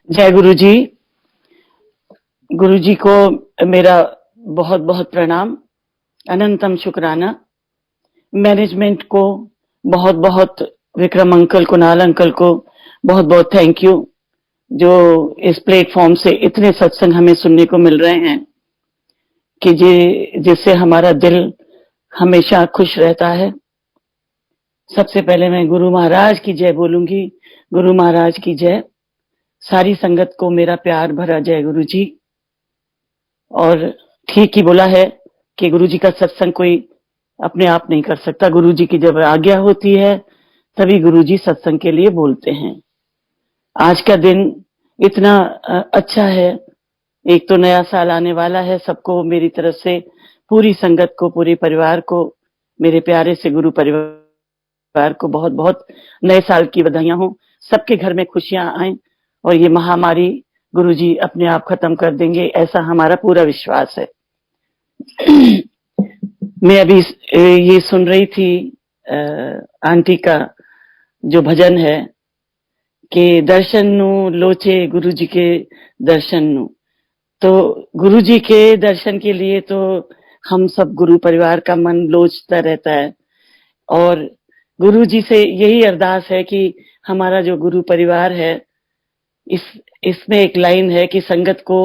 जय गुरु जी। गुरु जी को मेरा बहुत बहुत प्रणाम, अनंतम शुक्राना। मैनेजमेंट को बहुत बहुत, विक्रम अंकल, कुणाल अंकल को बहुत बहुत थैंक यू, जो इस प्लेटफॉर्म से इतने सत्संग हमें सुनने को मिल रहे हैं कि जिससे हमारा दिल हमेशा खुश रहता है। सबसे पहले मैं गुरु महाराज की जय बोलूंगी। गुरु महाराज की जय। सारी संगत को मेरा प्यार भरा जय गुरु जी। और ठीक ही बोला है कि गुरु जी का सत्संग कोई अपने आप नहीं कर सकता। गुरु जी की जब आज्ञा होती है तभी गुरु जी सत्संग के लिए बोलते हैं। आज का दिन इतना अच्छा है। एक तो नया साल आने वाला है। सबको मेरी तरफ से, पूरी संगत को, पूरे परिवार को, मेरे प्यारे से गुरु परिवार को बहुत बहुत नए साल की बधाइयां हो। सबके घर में खुशियां आए और ये महामारी गुरु जी अपने आप खत्म कर देंगे, ऐसा हमारा पूरा विश्वास है। मैं अभी ये सुन रही थी आंटी का जो भजन है कि दर्शन नु लोचे गुरु जी के दर्शन नु। तो गुरु जी के दर्शन के लिए तो हम सब गुरु परिवार का मन लोचता रहता है। और गुरु जी से यही अरदास है कि हमारा जो गुरु परिवार है, इस इसमें एक लाइन है कि संगत को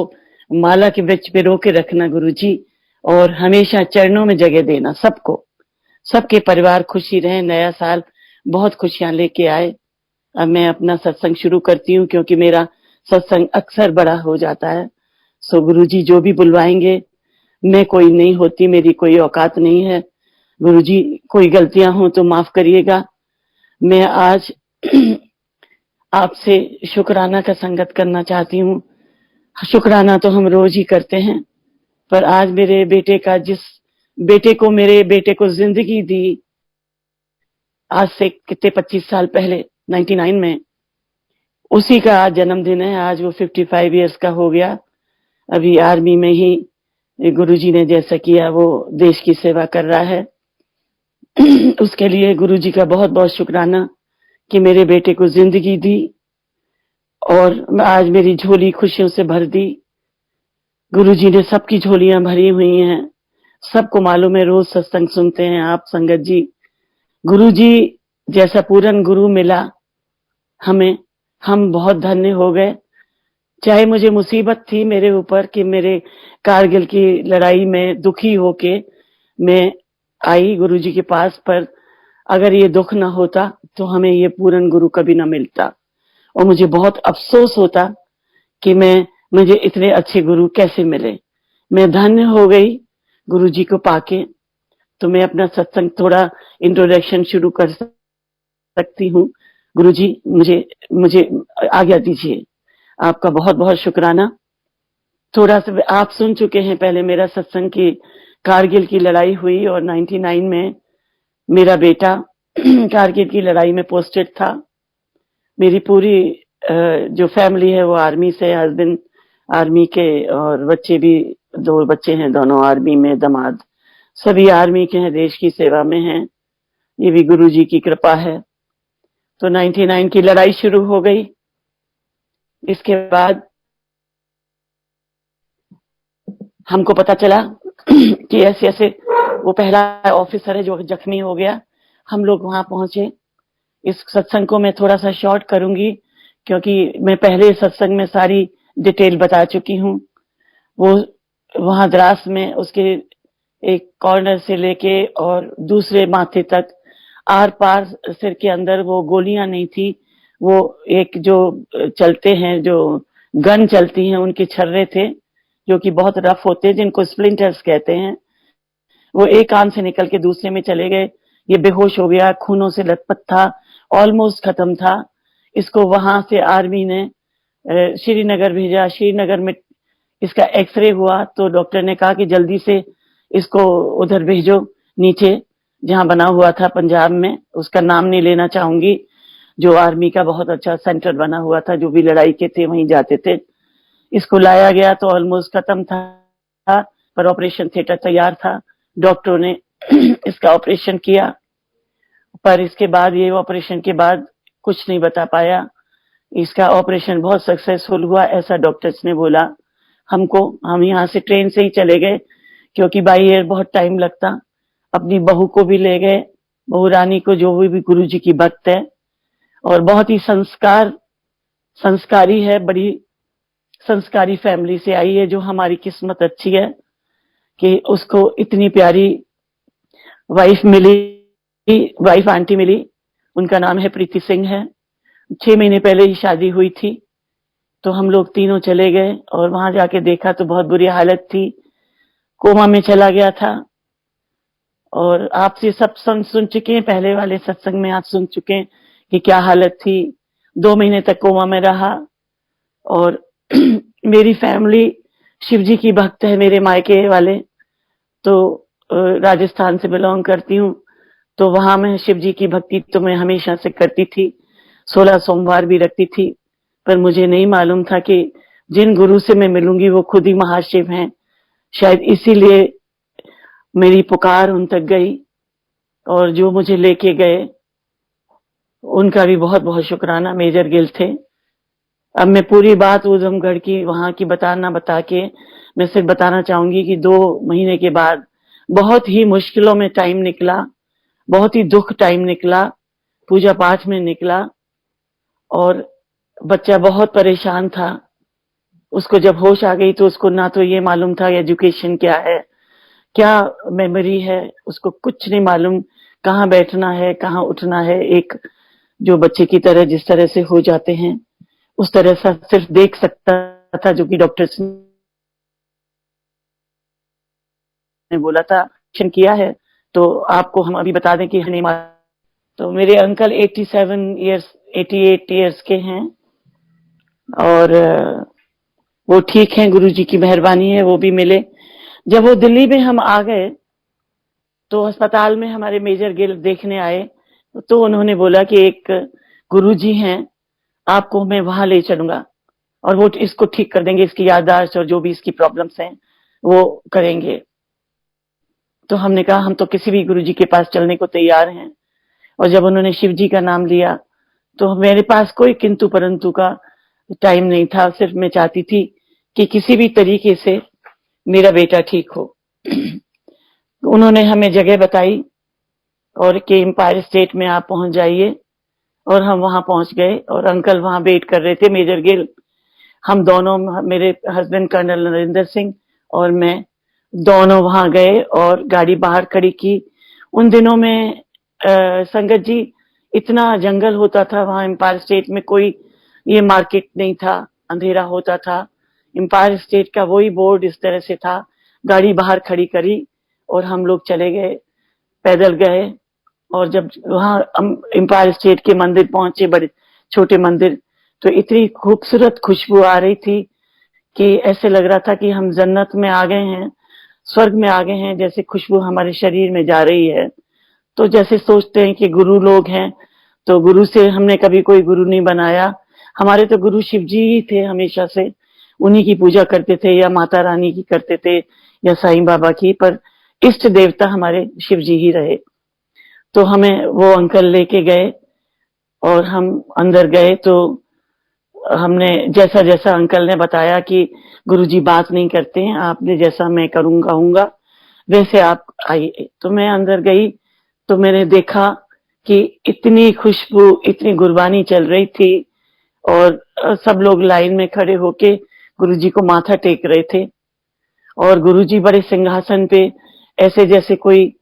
माला के वृक्ष पे रोके रखना गुरु जी, और हमेशा चरणों में जगह देना सबको। सबके परिवार खुशी रहे, नया साल बहुत खुशियां लेके आए। अब मैं अपना सत्संग शुरू करती हूँ क्योंकि मेरा सत्संग अक्सर बड़ा हो जाता है। सो गुरु जी जो भी बुलवाएंगे, मैं कोई नहीं होती, मेरी कोई औकात नहीं है। गुरु जी कोई गलतियां हो तो माफ करिएगा। मैं आज आपसे शुक्राना का संगत करना चाहती हूँ। शुक्राना तो हम रोज ही करते हैं, पर आज मेरे बेटे का, जिस मेरे बेटे को जिंदगी दी आज से कितने 25 साल पहले 99 में, उसी का आज जन्मदिन है। आज वो 55 इयर्स का हो गया। अभी आर्मी में ही गुरुजी ने जैसा किया वो देश की सेवा कर रहा है। उसके लिए गुरुजी का बहुत बहुत शुक्राना कि मेरे बेटे को जिंदगी दी और आज मेरी झोली खुशियों से भर दी। गुरुजी ने सबकी झोलियां भरी हुई हैं। सबको मालूम है, रोज सत्संग सुनते हैं आप संगत जी। गुरुजी जैसा पूरन गुरु मिला हमें, हम बहुत धन्य हो गए। चाहे मुझे मुसीबत थी मेरे ऊपर कि मेरे कारगिल की लड़ाई में दुखी होके मैं आई गुरुजी के पास, पर अगर ये दुख ना होता तो हमें ये पूरन गुरु कभी ना मिलता। और मुझे बहुत अफसोस होता कि मुझे इतने अच्छे गुरु कैसे मिले। मैं धन्य हो गई गुरुजी को पाके। तो मैं अपना सत्संग थोड़ा इंट्रोडक्शन शुरू कर सकती हूँ। गुरुजी मुझे मुझे आज्ञा दीजिए। आपका बहुत बहुत शुक्राना। थोड़ा सा आप सुन चुके हैं पहले मेरा सत्संग की कारगिल की लड़ाई हुई और 99 में मेरा बेटा कारगिल की लड़ाई में पोस्टेड था। मेरी पूरी जो फैमिली है वो आर्मी से, हस्बैंड आर्मी के और बच्चे भी, 2 बच्चे हैं, दोनों आर्मी में, दामाद सभी आर्मी के हैं, देश की सेवा में हैं। ये भी गुरुजी की कृपा है। तो 99 की लड़ाई शुरू हो गई। इसके बाद हमको पता चला कि ऐसे ऐसे वो पहला ऑफिसर है जो जख्मी हो गया। हम लोग वहां पहुंचे। इस सत्संग को मैं थोड़ा सा शॉर्ट करूंगी क्योंकि मैं पहले सत्संग में सारी डिटेल बता चुकी हूँ। वो वहां द्रास में उसके एक कॉर्नर से लेके और दूसरे माथे तक आर पार सिर के अंदर वो गोलियां नहीं थी, वो एक जो चलते हैं, जो गन चलती हैं, उनके छर्रे थे जो कि बहुत रफ होते हैं, जिनको स्प्लिंटर्स कहते हैं। वो एक कान से निकल के दूसरे में चले गए। ये बेहोश हो गया, खूनों से लथपथ था, ऑलमोस्ट खत्म था। इसको वहां से आर्मी ने श्रीनगर भेजा। श्रीनगर में इसका एक्सरे हुआ तो डॉक्टर ने कहा कि जल्दी से इसको उधर भेजो, नीचे जहां बना हुआ था पंजाब में, उसका नाम नहीं लेना चाहूंगी, जो आर्मी का बहुत अच्छा सेंटर बना हुआ था, जो भी लड़ाई के थे वहीं जाते थे। इसको लाया गया तो ऑलमोस्ट खत्म था, पर ऑपरेशन थिएटर तैयार था। डॉक्टरों ने इसका ऑपरेशन किया, पर इसके बाद ये ऑपरेशन के बाद कुछ नहीं बता पाया इसका ऑपरेशन बहुत सक्सेसफुल हुआ, ऐसा डॉक्टर्स ने बोला हमको। हम यहाँ से ट्रेन से ही चले गए, क्योंकि बाई एयर बहुत टाइम लगता। अपनी बहू को भी ले गए, बहू रानी को, जो भी गुरु जी की भक्त है और बहुत ही संस्कारी है, बड़ी संस्कारी फैमिली से आई है, जो हमारी किस्मत अच्छी है कि उसको इतनी प्यारी वाइफ मिली, वाइफ आंटी मिली। उनका नाम है प्रीति सिंह है। 6 महीने पहले ही शादी हुई थी। तो हम लोग तीनों चले गए और वहां जाके देखा तो बहुत बुरी हालत थी, कोमा में चला गया था। और आप ये सब सुन चुके हैं, पहले वाले सत्संग में आप सुन चुके हैं कि क्या हालत थी। 2 महीने तक कोमा में रहा। और मेरी फैमिली शिव जी की भक्त है, मेरे मायके वाले तो राजस्थान से बिलोंग करती हूँ। तो वहां मैं शिव जी की भक्ति तो मैं हमेशा से करती थी, 16 सोमवार भी रखती थी। पर मुझे नहीं मालूम था कि जिन गुरु से मैं मिलूंगी वो खुद ही महाशिव हैं। शायद इसीलिए मेरी पुकार उन तक गई, और जो मुझे लेके गए उनका भी बहुत बहुत शुक्राना। मेजर गिल थे। अब मैं पूरी बात ऊधमगढ़ की वहां की बता के मैं सिर्फ बताना चाहूंगी कि 2 महीने के बाद बहुत ही मुश्किलों में टाइम निकला, बहुत ही दुख टाइम निकला, पूजा पाठ में निकला। और बच्चा बहुत परेशान था। उसको जब होश आ गई तो उसको ना तो ये मालूम था एजुकेशन क्या है, क्या मेमोरी है, उसको कुछ नहीं मालूम, कहाँ बैठना है, कहाँ उठना है। एक जो बच्चे की तरह जिस तरह से हो जाते हैं उस तरह से सिर्फ देख सकता था, जो कि डॉक्टर्स ने बोला था किया है। तो आपको हम अभी बता दें कि नहीं। तो मेरे अंकल 88 ईयर्स के हैं और वो ठीक हैं, गुरु जी की मेहरबानी है, वो भी मिले। जब वो दिल्ली में हम आ गए तो अस्पताल में हमारे मेजर गिल देखने आए। तो उन्होंने बोला कि एक गुरु जी हैं, आपको मैं वहां ले चलूंगा और वो इसको ठीक कर देंगे, इसकी याददाश्त और जो भी इसकी प्रॉब्लम्स हैं वो करेंगे। तो हमने कहा हम तो किसी भी गुरु जी के पास चलने को तैयार हैं। और जब उन्होंने शिव जी का नाम लिया तो मेरे पास कोई किंतु परंतु का टाइम नहीं था। सिर्फ मैं चाहती थी कि किसी भी तरीके से मेरा बेटा ठीक हो। उन्होंने हमें जगह बताई और कि एम्पायर स्टेट में आप पहुंच जाइए। और हम वहां पहुंच गए और अंकल वहां वेट कर रहे थे, मेजर गिल। हम दोनों, मेरे हस्बैंड कर्नल नरेंद्र सिंह और मैं, दोनों वहां गए और गाड़ी बाहर खड़ी की। उन दिनों में संगत जी इतना जंगल होता था वहां एम्पायर स्टेट में, कोई ये मार्केट नहीं था, अंधेरा होता था। एम्पायर स्टेट का वही बोर्ड इस तरह से था। गाड़ी बाहर खड़ी करी और हम लोग चले गए, पैदल गए। और जब वहां एम्पायर स्टेट के मंदिर पहुंचे, बड़े छोटे मंदिर, तो इतनी खूबसूरत खुशबू आ रही थी कि ऐसे लग रहा था कि हम जन्नत में आ गए हैं, स्वर्ग में आ गए हैं, जैसे खुशबू हमारे शरीर में जा रही है। तो जैसे सोचते हैं कि गुरु लोग हैं तो गुरु से हमने कभी कोई गुरु नहीं बनाया। हमारे तो गुरु शिव जी ही थे, हमेशा से उन्हीं की पूजा करते थे, या माता रानी की करते थे, या साईं बाबा की, पर इष्ट देवता हमारे शिव जी ही रहे। तो हमें वो अंकल लेके गए और हम अंदर गए। तो हमने जैसा जैसा अंकल ने बताया कि गुरुजी बात नहीं करते हैं, आपने जैसा मैं करूंगा वैसे आप आइए। तो मैं अंदर गई तो मैंने देखा कि इतनी खुशबू, इतनी गुरबानी चल रही थी और सब लोग लाइन में खड़े होके गुरुजी को माथा टेक रहे थे। और गुरुजी बड़े सिंहासन पे, ऐसे जैसे कोई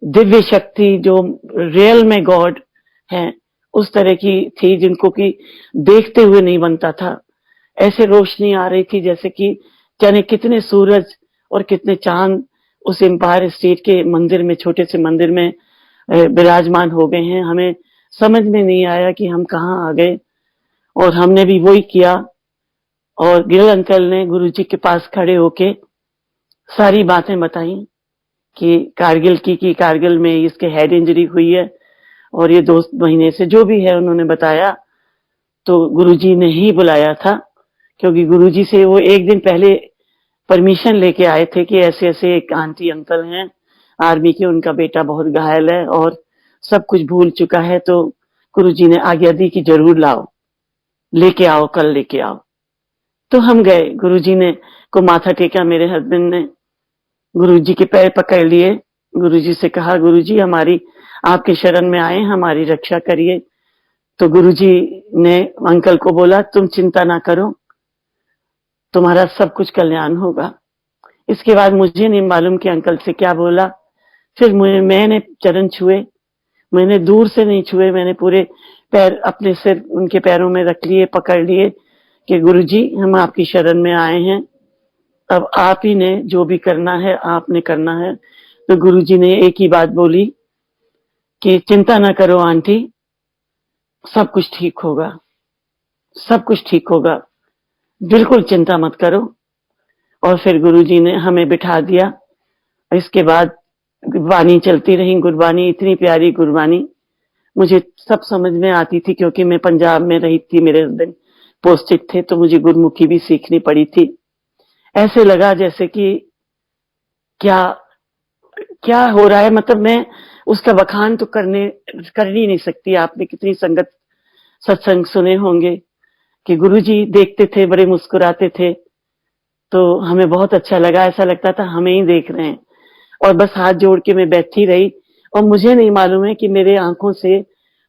दिव्य शक्ति जो रियल में गॉड है उस तरह की थी, जिनको कि देखते हुए नहीं बनता था। ऐसे रोशनी आ रही थी जैसे कि जाने कितने सूरज और कितने चांद उस एम्पायर स्टेट के मंदिर में, छोटे से मंदिर में विराजमान हो गए हैं। हमें समझ में नहीं आया कि हम कहाँ आ गए। और हमने भी वही किया। और गिल अंकल ने गुरुजी के पास खड़े होके सारी बातें बताई कि कारगिल की कारगिल में इसके हेड इंजरी हुई है और ये 2 महीने से जो भी है उन्होंने बताया। तो गुरुजी ने ही बुलाया था, क्योंकि गुरुजी से वो एक दिन पहले परमिशन लेके आए थे कि ऐसे ऐसे एक आंटी अंकल हैं आर्मी के, उनका बेटा बहुत घायल है और सब कुछ भूल चुका है, तो गुरुजी ने आज्ञा दी कि जरूर लाओ। लेके आओ, कल लेके आओ। तो हम गए, गुरुजी ने को माथा टेका, मेरे हस्बैंड ने गुरुजी के पैर पकड़ लिए, गुरुजी से कहा, गुरुजी हमारी आपके शरण में आए, हमारी रक्षा करिए। तो गुरुजी ने अंकल को बोला, तुम चिंता ना करो, तुम्हारा सब कुछ कल्याण होगा। इसके बाद मुझे नहीं मालूम कि अंकल से क्या बोला। फिर मैंने चरण छुए, मैंने दूर से नहीं छुए, मैंने पूरे पैर अपने सिर उनके पैरों में रख लिए, पकड़ लिए कि गुरुजी हम आपकी शरण में आए हैं, अब आप ही ने जो भी करना है आपने करना है। तो गुरुजी ने एक ही बात बोली कि चिंता ना करो आंटी, सब कुछ ठीक होगा, सब कुछ ठीक होगा, बिल्कुल चिंता मत करो। और फिर गुरुजी ने हमें बिठा दिया। इसके बाद वाणी चलती रही, गुरबानी, इतनी प्यारी गुरबानी मुझे सब समझ में आती थी, क्योंकि मैं पंजाब में रही थी, मेरे हस्बैंड पोस्टेड थे, तो मुझे गुरमुखी भी सीखनी पड़ी थी। ऐसे लगा जैसे कि क्या क्या हो रहा है, मतलब मैं उसका बखान तो कर ही नहीं सकती। आपने कितनी संगत सत्संग सुने होंगे कि गुरुजी देखते थे, बड़े मुस्कुराते थे, तो हमें बहुत अच्छा लगा, ऐसा लगता था हमें ही देख रहे हैं। और बस हाथ जोड़ के मैं बैठी रही, और मुझे नहीं मालूम है कि मेरे आंखों से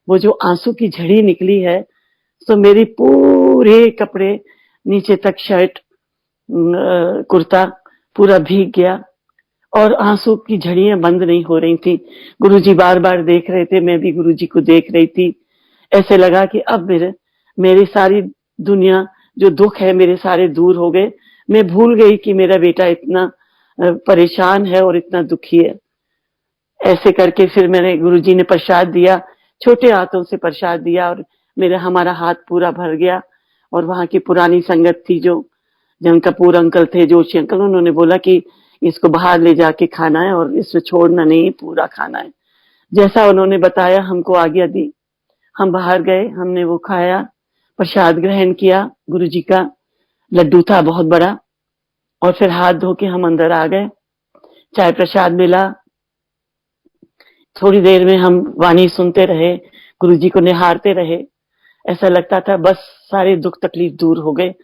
वो जो आंसू की झड़ी निकली है, तो मेरी पूरे कपड़े नीचे तक, शर्ट कुर्ता पूरा भीग गया, और आंसू की झड़ियां बंद नहीं हो रही थी। गुरुजी बार बार देख रहे थे, मैं भी गुरुजी को देख रही थी। ऐसे लगा कि अब मेरी सारी दुनिया, जो दुख है मेरे, सारे दूर हो गए। मैं भूल गई कि मेरा बेटा इतना परेशान है और इतना दुखी है। ऐसे करके फिर मैंने, गुरुजी ने प्रसाद दिया, छोटे हाथों से प्रसाद दिया, और हमारा हाथ पूरा भर गया। और वहां की पुरानी संगत थी, जो जन कपूर अंकल थे, जोशी अंकल, उन्होंने बोला कि इसको बाहर ले जाके खाना है और इसमें छोड़ना नहीं, पूरा खाना है। जैसा उन्होंने बताया, हमको आज्ञा दी, हम बाहर गए, हमने वो खाया, प्रसाद ग्रहण किया। गुरुजी का लड्डू था बहुत बड़ा। और फिर हाथ धो के हम अंदर आ गए, चाय प्रसाद मिला। थोड़ी देर में हम वाणी सुनते रहे, गुरुजी को निहारते रहे। ऐसा लगता था बस सारे दुख तकलीफ दूर हो गए,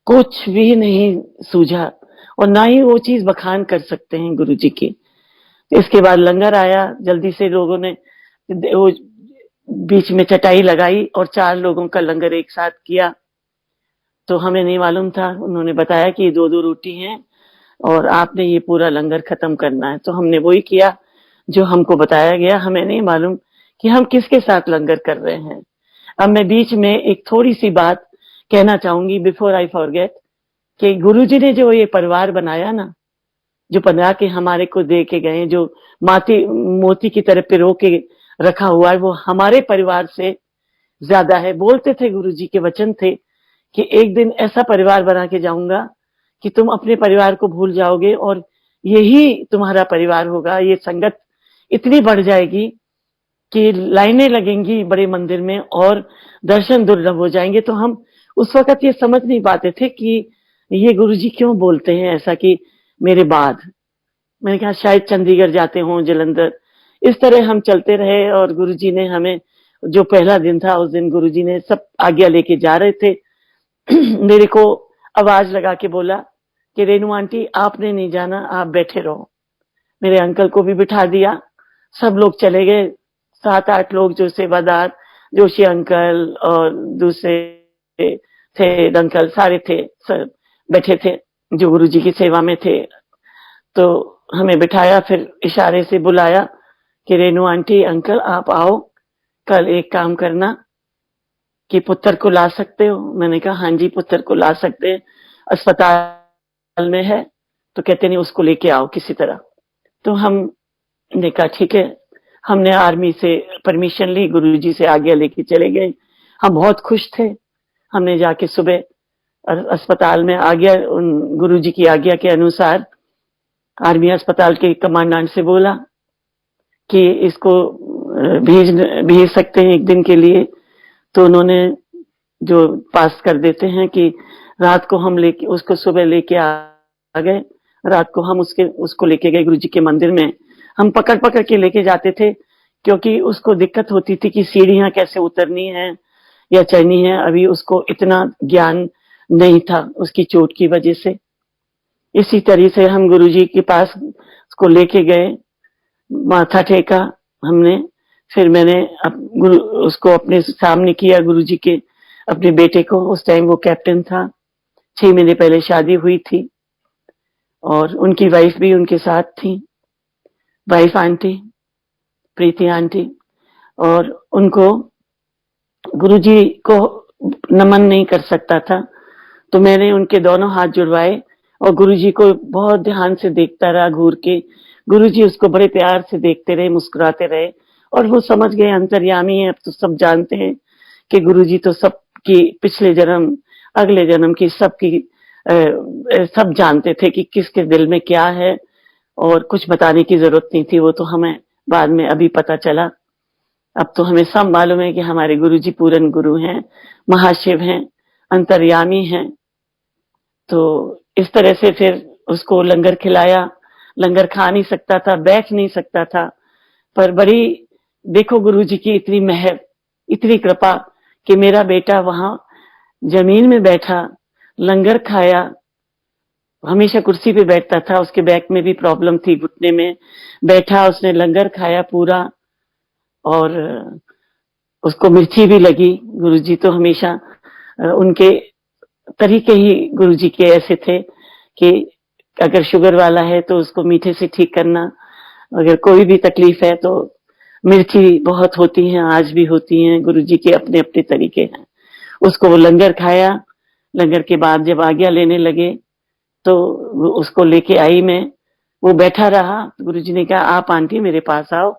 कुछ भी नहीं सूझा, और ना ही वो चीज बखान कर सकते हैं गुरुजी की। इसके बाद लंगर आया, जल्दी से लोगों ने वो बीच में चटाई लगाई और 4 लोगों का लंगर एक साथ किया। तो हमें नहीं मालूम था, उन्होंने बताया कि 2-2 रोटी हैं और आपने ये पूरा लंगर खत्म करना है। तो हमने वही किया जो हमको बताया गया। हमें नहीं मालूम कि हम किसके साथ लंगर कर रहे हैं। अब मैं बीच में एक थोड़ी सी बात कहना चाहूंगी, बिफोर आई फॉरगेट, कि गुरुजी ने जो ये परिवार बनाया ना, जो बना के हमारे को दे के गए, जो मोती की तरह पिरो के रखा हुआ है, वो हमारे परिवार से ज्यादा है। बोलते थे, गुरुजी के वचन थे कि एक दिन ऐसा परिवार बना के जाऊंगा कि तुम अपने परिवार को भूल जाओगे और यही तुम्हारा परिवार होगा। ये संगत इतनी बढ़ जाएगी कि लाइनें लगेंगी बड़े मंदिर में और दर्शन दुर्लभ हो जाएंगे। तो हम उस वक्त ये समझ नहीं पाते थे कि ये गुरुजी क्यों बोलते हैं ऐसा, कि मेरे बाद, मैंने कहा शायद चंडीगढ़ जाते हों, जलंधर। इस तरह हम चलते रहे, और गुरुजी ने हमें, जो पहला दिन था उस दिन गुरुजी ने सब आज्ञा लेके जा रहे थे। मेरे को आवाज लगा के बोला कि रेनू आंटी आपने नहीं जाना, आप बैठे रहो। मेरे अंकल को भी बिठा दिया, सब लोग चले गए। 7-8 लोग जो सेवादार, जोशी अंकल और दूसरे थे अंकल, सारे थे, सब बैठे थे जो गुरुजी की सेवा में थे। तो हमें बिठाया, फिर इशारे से बुलाया कि रेनू आंटी, अंकल आप आओ, कल एक काम करना कि पुत्र को ला सकते हो। मैंने कहा हाँ जी, पुत्र को ला सकते हैं, अस्पताल में है। तो कहते नहीं, उसको लेके आओ किसी तरह। तो हमने कहा ठीक है। हमने आर्मी से परमिशन ली, गुरुजी से आज्ञा लेके चले गए। हम बहुत खुश थे। हमने जाके सुबह अस्पताल में आज्ञा, गुरुजी की आज्ञा के अनुसार आर्मी अस्पताल के कमांडेंट से बोला कि इसको भेज सकते हैं एक दिन के लिए। तो उन्होंने जो पास कर देते हैं कि रात को हम लेके उसको सुबह लेके आ गए। रात को हम उसको लेके गए गुरुजी के मंदिर में। हम पकड़ पकड़ के लेके जाते थे, क्योंकि उसको दिक्कत होती थी कि सीढ़ियां कैसे उतरनी है, या चढ़नी है, अभी उसको इतना ज्ञान नहीं था उसकी चोट की वजह से। इसी तरह से हम गुरुजी के पास उसको लेके गए, माथा टेका हमने। फिर मैंने गुरु उसको अपने सामने किया, गुरुजी के अपने बेटे को। उस टाइम वो कैप्टन था, 6 महीने पहले शादी हुई थी और उनकी वाइफ भी उनके साथ थी, वाइफ आंटी, प्रीति आंटी। और उनको गुरुजी को नमन नहीं कर सकता था, तो मैंने उनके दोनों हाथ जुड़वाए और गुरुजी को बहुत ध्यान से देखता रहा घूर के। गुरुजी उसको बड़े प्यार से देखते रहे, मुस्कुराते रहे और वो समझ गए अंतर्यामी है। अब तो सब जानते हैं कि गुरुजी तो सबकी पिछले जन्म, अगले जन्म की सबकी सब जानते थे कि किसके दिल में क्या है, और कुछ बताने की जरूरत नहीं थी। वो तो हमें बाद में अभी पता चला। अब तो हमें सब मालूम है कि हमारे गुरुजी पूरन गुरु हैं, महाशिव हैं, अंतर्यामी हैं। तो इस तरह से फिर उसको लंगर खिलाया। लंगर खा नहीं सकता था, बैठ नहीं सकता था, पर बड़ी देखो गुरुजी की इतनी मेहर, इतनी कृपा कि मेरा बेटा वहां जमीन में बैठा, लंगर खाया। हमेशा कुर्सी पे बैठता था, उसके बैक में भी प्रॉब्लम थी, घुटने में। बैठा, उसने लंगर खाया पूरा। और उसको मिर्ची भी लगी। गुरुजी तो हमेशा उनके तरीके ही गुरुजी के ऐसे थे कि अगर शुगर वाला है तो उसको मीठे से ठीक करना, अगर कोई भी तकलीफ है तो मिर्ची बहुत होती हैं, आज भी होती हैं। गुरुजी के अपने अपने तरीके हैं। उसको वो लंगर खाया। लंगर के बाद जब आज्ञा लेने लगे तो उसको लेके आई मैं। वो बैठा रहा। गुरुजी ने कहा आप आंटी मेरे पास आओ।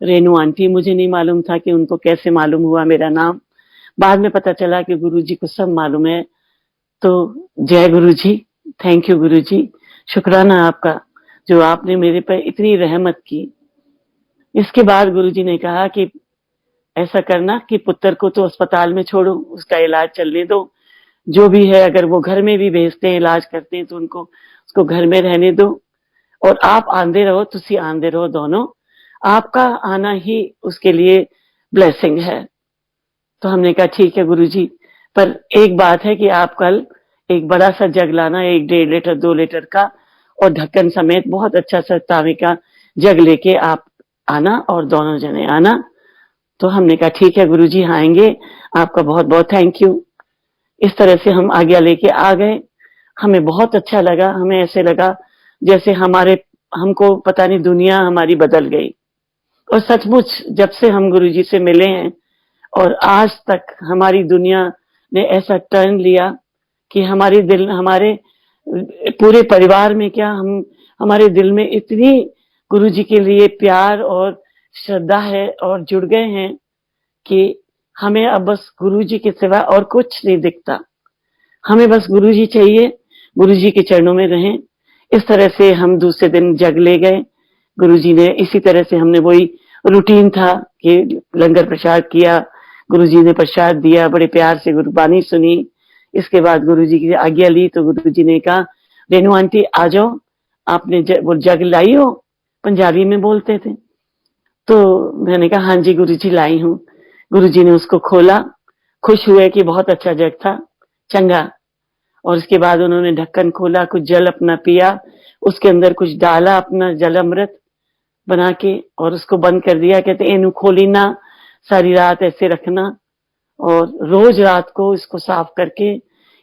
रेनू आंटी, मुझे नहीं मालूम था कि उनको कैसे मालूम हुआ मेरा नाम। बाद में पता चला कि गुरुजी को सब मालूम है। तो जय गुरुजी, थैंक यू गुरुजी, शुक्राना आपका जो आपने मेरे पर इतनी रहमत की। इसके बाद गुरुजी ने कहा कि ऐसा करना कि पुत्र को तो अस्पताल में छोड़ो, उसका इलाज चलने दो। जो भी है, अगर वो घर में भी भेजते हैं, इलाज करते हैं, तो उनको उसको घर में रहने दो और आप आंदे रहो, तुसी आंदे रहो दोनों। आपका आना ही उसके लिए ब्लेसिंग है। तो हमने कहा ठीक है गुरुजी, पर एक बात है कि आप कल एक बड़ा सा जग लाना, 1.5 लीटर 2 लीटर का, और ढक्कन समेत बहुत अच्छा सा तांबे का जग लेके आप आना और दोनों जने आना। तो हमने कहा ठीक है गुरुजी, हाँ आएंगे, आपका बहुत बहुत थैंक यू। इस तरह से हम आज्ञा लेके आ गए। हमें बहुत अच्छा लगा। हमें ऐसे लगा जैसे हमको पता नहीं दुनिया हमारी बदल गई। और सचमुच जब से हम गुरुजी से मिले हैं और आज तक हमारी दुनिया ने ऐसा टर्न लिया कि हमारे पूरे परिवार में क्या, हम हमारे दिल में इतनी गुरुजी के लिए प्यार और श्रद्धा है और जुड़ गए हैं कि हमें अब बस गुरुजी के सिवा और कुछ नहीं दिखता। हमें बस गुरुजी चाहिए, गुरुजी के चरणों में रहें। इस तरह से हम दूसरे दिन जग ले गए। गुरुजी ने इसी तरह से, हमने वही रूटीन था कि लंगर प्रसाद किया, गुरुजी ने प्रसाद दिया, बड़े प्यार से गुरबानी सुनी। इसके बाद गुरुजी की आज्ञा ली तो गुरुजी ने कहा रेनू आंटी आ जाओ, आपने वो जग लाई हो, पंजाबी में बोलते थे। तो मैंने कहा हाँ जी गुरुजी लाई हूँ। गुरुजी ने उसको खोला, खुश हुए कि बहुत अच्छा जग था, चंगा। और उसके बाद उन्होंने ढक्कन खोला, कुछ जल अपना पिया, उसके अंदर कुछ डाला अपना जल अमृत बना के और उसको बंद कर दिया। कहते इनू खोली ना, सारी रात ऐसे रखना और रोज रात को इसको साफ करके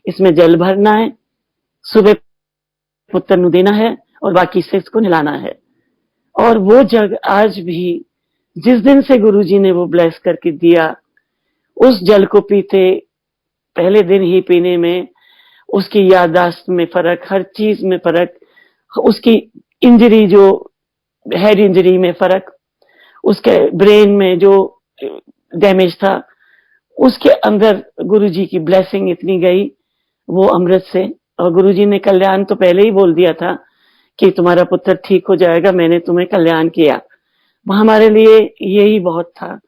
इसमें जल भरना है, सुबह पुत्र नु देना है और बाकी से इसको नहलाना है। और वो जग आज भी, जिस दिन से गुरुजी ने वो ब्लेस करके दिया, उस जल को पीते पहले दिन ही पीने में उसकी याददाश्त में फर्क, हर चीज में फर्क, उसकी इंजरी जो हेड इंजरी में फर्क, उसके ब्रेन में जो डैमेज था उसके अंदर गुरुजी की ब्लेसिंग इतनी गई वो अमृत से। और गुरुजी ने कल्याण तो पहले ही बोल दिया था कि तुम्हारा पुत्र ठीक हो जाएगा, मैंने तुम्हें कल्याण किया। हमारे लिए यही बहुत था।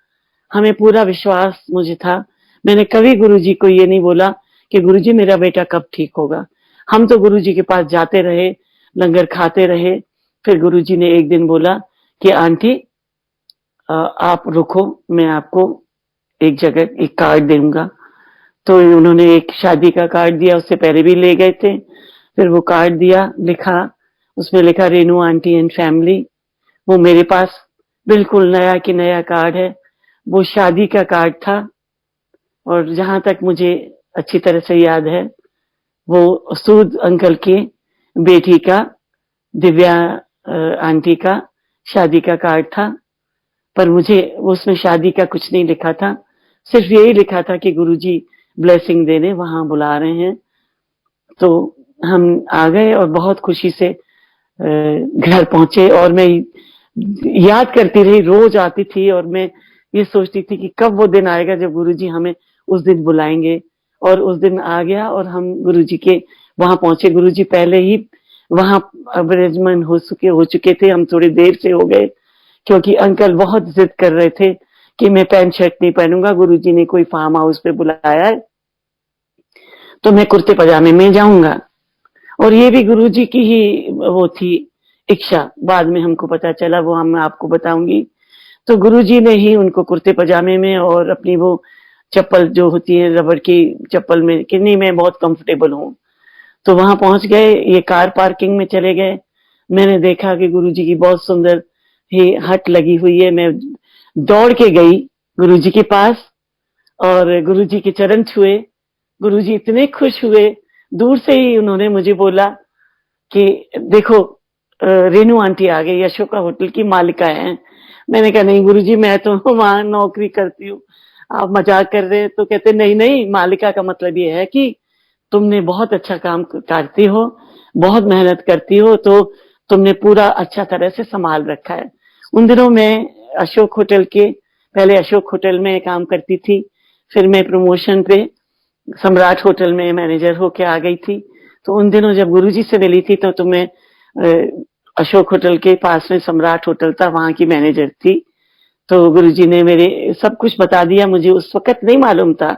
हमें पूरा विश्वास मुझे था। मैंने कभी गुरुजी को ये नहीं बोला कि गुरुजी मेरा बेटा कब ठीक होगा। हम तो गुरुजी के पास जाते रहे, लंगर खाते रहे। फिर गुरुजी ने एक दिन बोला कि आंटी आप रुको, मैं आपको एक जगह एक कार्ड दूंगा। तो उन्होंने एक शादी का कार्ड दिया, उससे पहले भी ले गए थे। फिर वो कार्ड दिया, लिखा, उसमें लिखा रेनू आंटी एंड फैमिली। वो मेरे पास बिल्कुल नया की नया कार्ड है। वो शादी का कार्ड था, और जहां तक मुझे अच्छी तरह से याद है, वो सूद अंकल के बेटी का, दिव्या आंटी का शादी का कार्ड था। पर मुझे उसमें शादी का कुछ नहीं लिखा था, सिर्फ यही लिखा था कि गुरुजी ब्लेसिंग देने वहां बुला रहे हैं। तो हम आ गए और बहुत खुशी से घर पहुंचे, और मैं याद करती रही, रोज आती थी और मैं ये सोचती थी कि कब वो दिन आएगा जब गुरुजी हमें उस दिन बुलाएंगे। और उस दिन आ गया और हम गुरुजी के वहां पहुंचे। गुरुजी पहले ही वहां अरेंजमेंट हो चुके थे, हम थोड़ी देर से हो गए, क्योंकि अंकल बहुत जिद कर रहे थे कि मैं पैंट शर्ट नहीं पहनूंगा। गुरुजी ने कोई फार्म हाउस पे बुलाया है, तो मैं कुर्ते पजामे में जाऊंगा। और ये भी गुरुजी की ही वो थी इच्छा, बाद में हमको पता चला, वो हम आपको बताऊंगी। तो गुरुजी ने ही उनको कुर्ते पजामे में और अपनी वो चप्पल जो होती है रबड़ की चप्पल में, कि नहीं मैं बहुत कंफर्टेबल हूँ। तो वहां पहुंच गए, ये कार पार्किंग में चले गए। मैंने देखा कि गुरुजी की बहुत सुंदर ही हट लगी हुई है। मैं दौड़ के गई गुरुजी के पास और गुरुजी के चरण छुए। गुरुजी इतने खुश हुए, दूर से ही उन्होंने मुझे बोला कि देखो रेनू आंटी आ गई, अशोका होटल की मालिका है। मैंने कहा नहीं गुरुजी, मैं तो वहां नौकरी करती हूँ, आप मजाक कर रहे हैं। तो कहते नहीं नहीं, मालिका का मतलब ये है कि तुमने बहुत अच्छा काम करती हो, बहुत मेहनत करती हो, तो तुमने पूरा अच्छा तरह से संभाल रखा है। उन दिनों मैं अशोक होटल के, पहले अशोक होटल में काम करती थी, फिर मैं प्रमोशन पे सम्राट होटल में मैनेजर होके आ गई थी। तो उन दिनों जब गुरुजी से मिली थी तो मैं अशोक होटल के पास में सम्राट होटल था, वहां की मैनेजर थी। तो गुरुजी ने मेरे सब कुछ बता दिया। मुझे उस वक्त नहीं मालूम था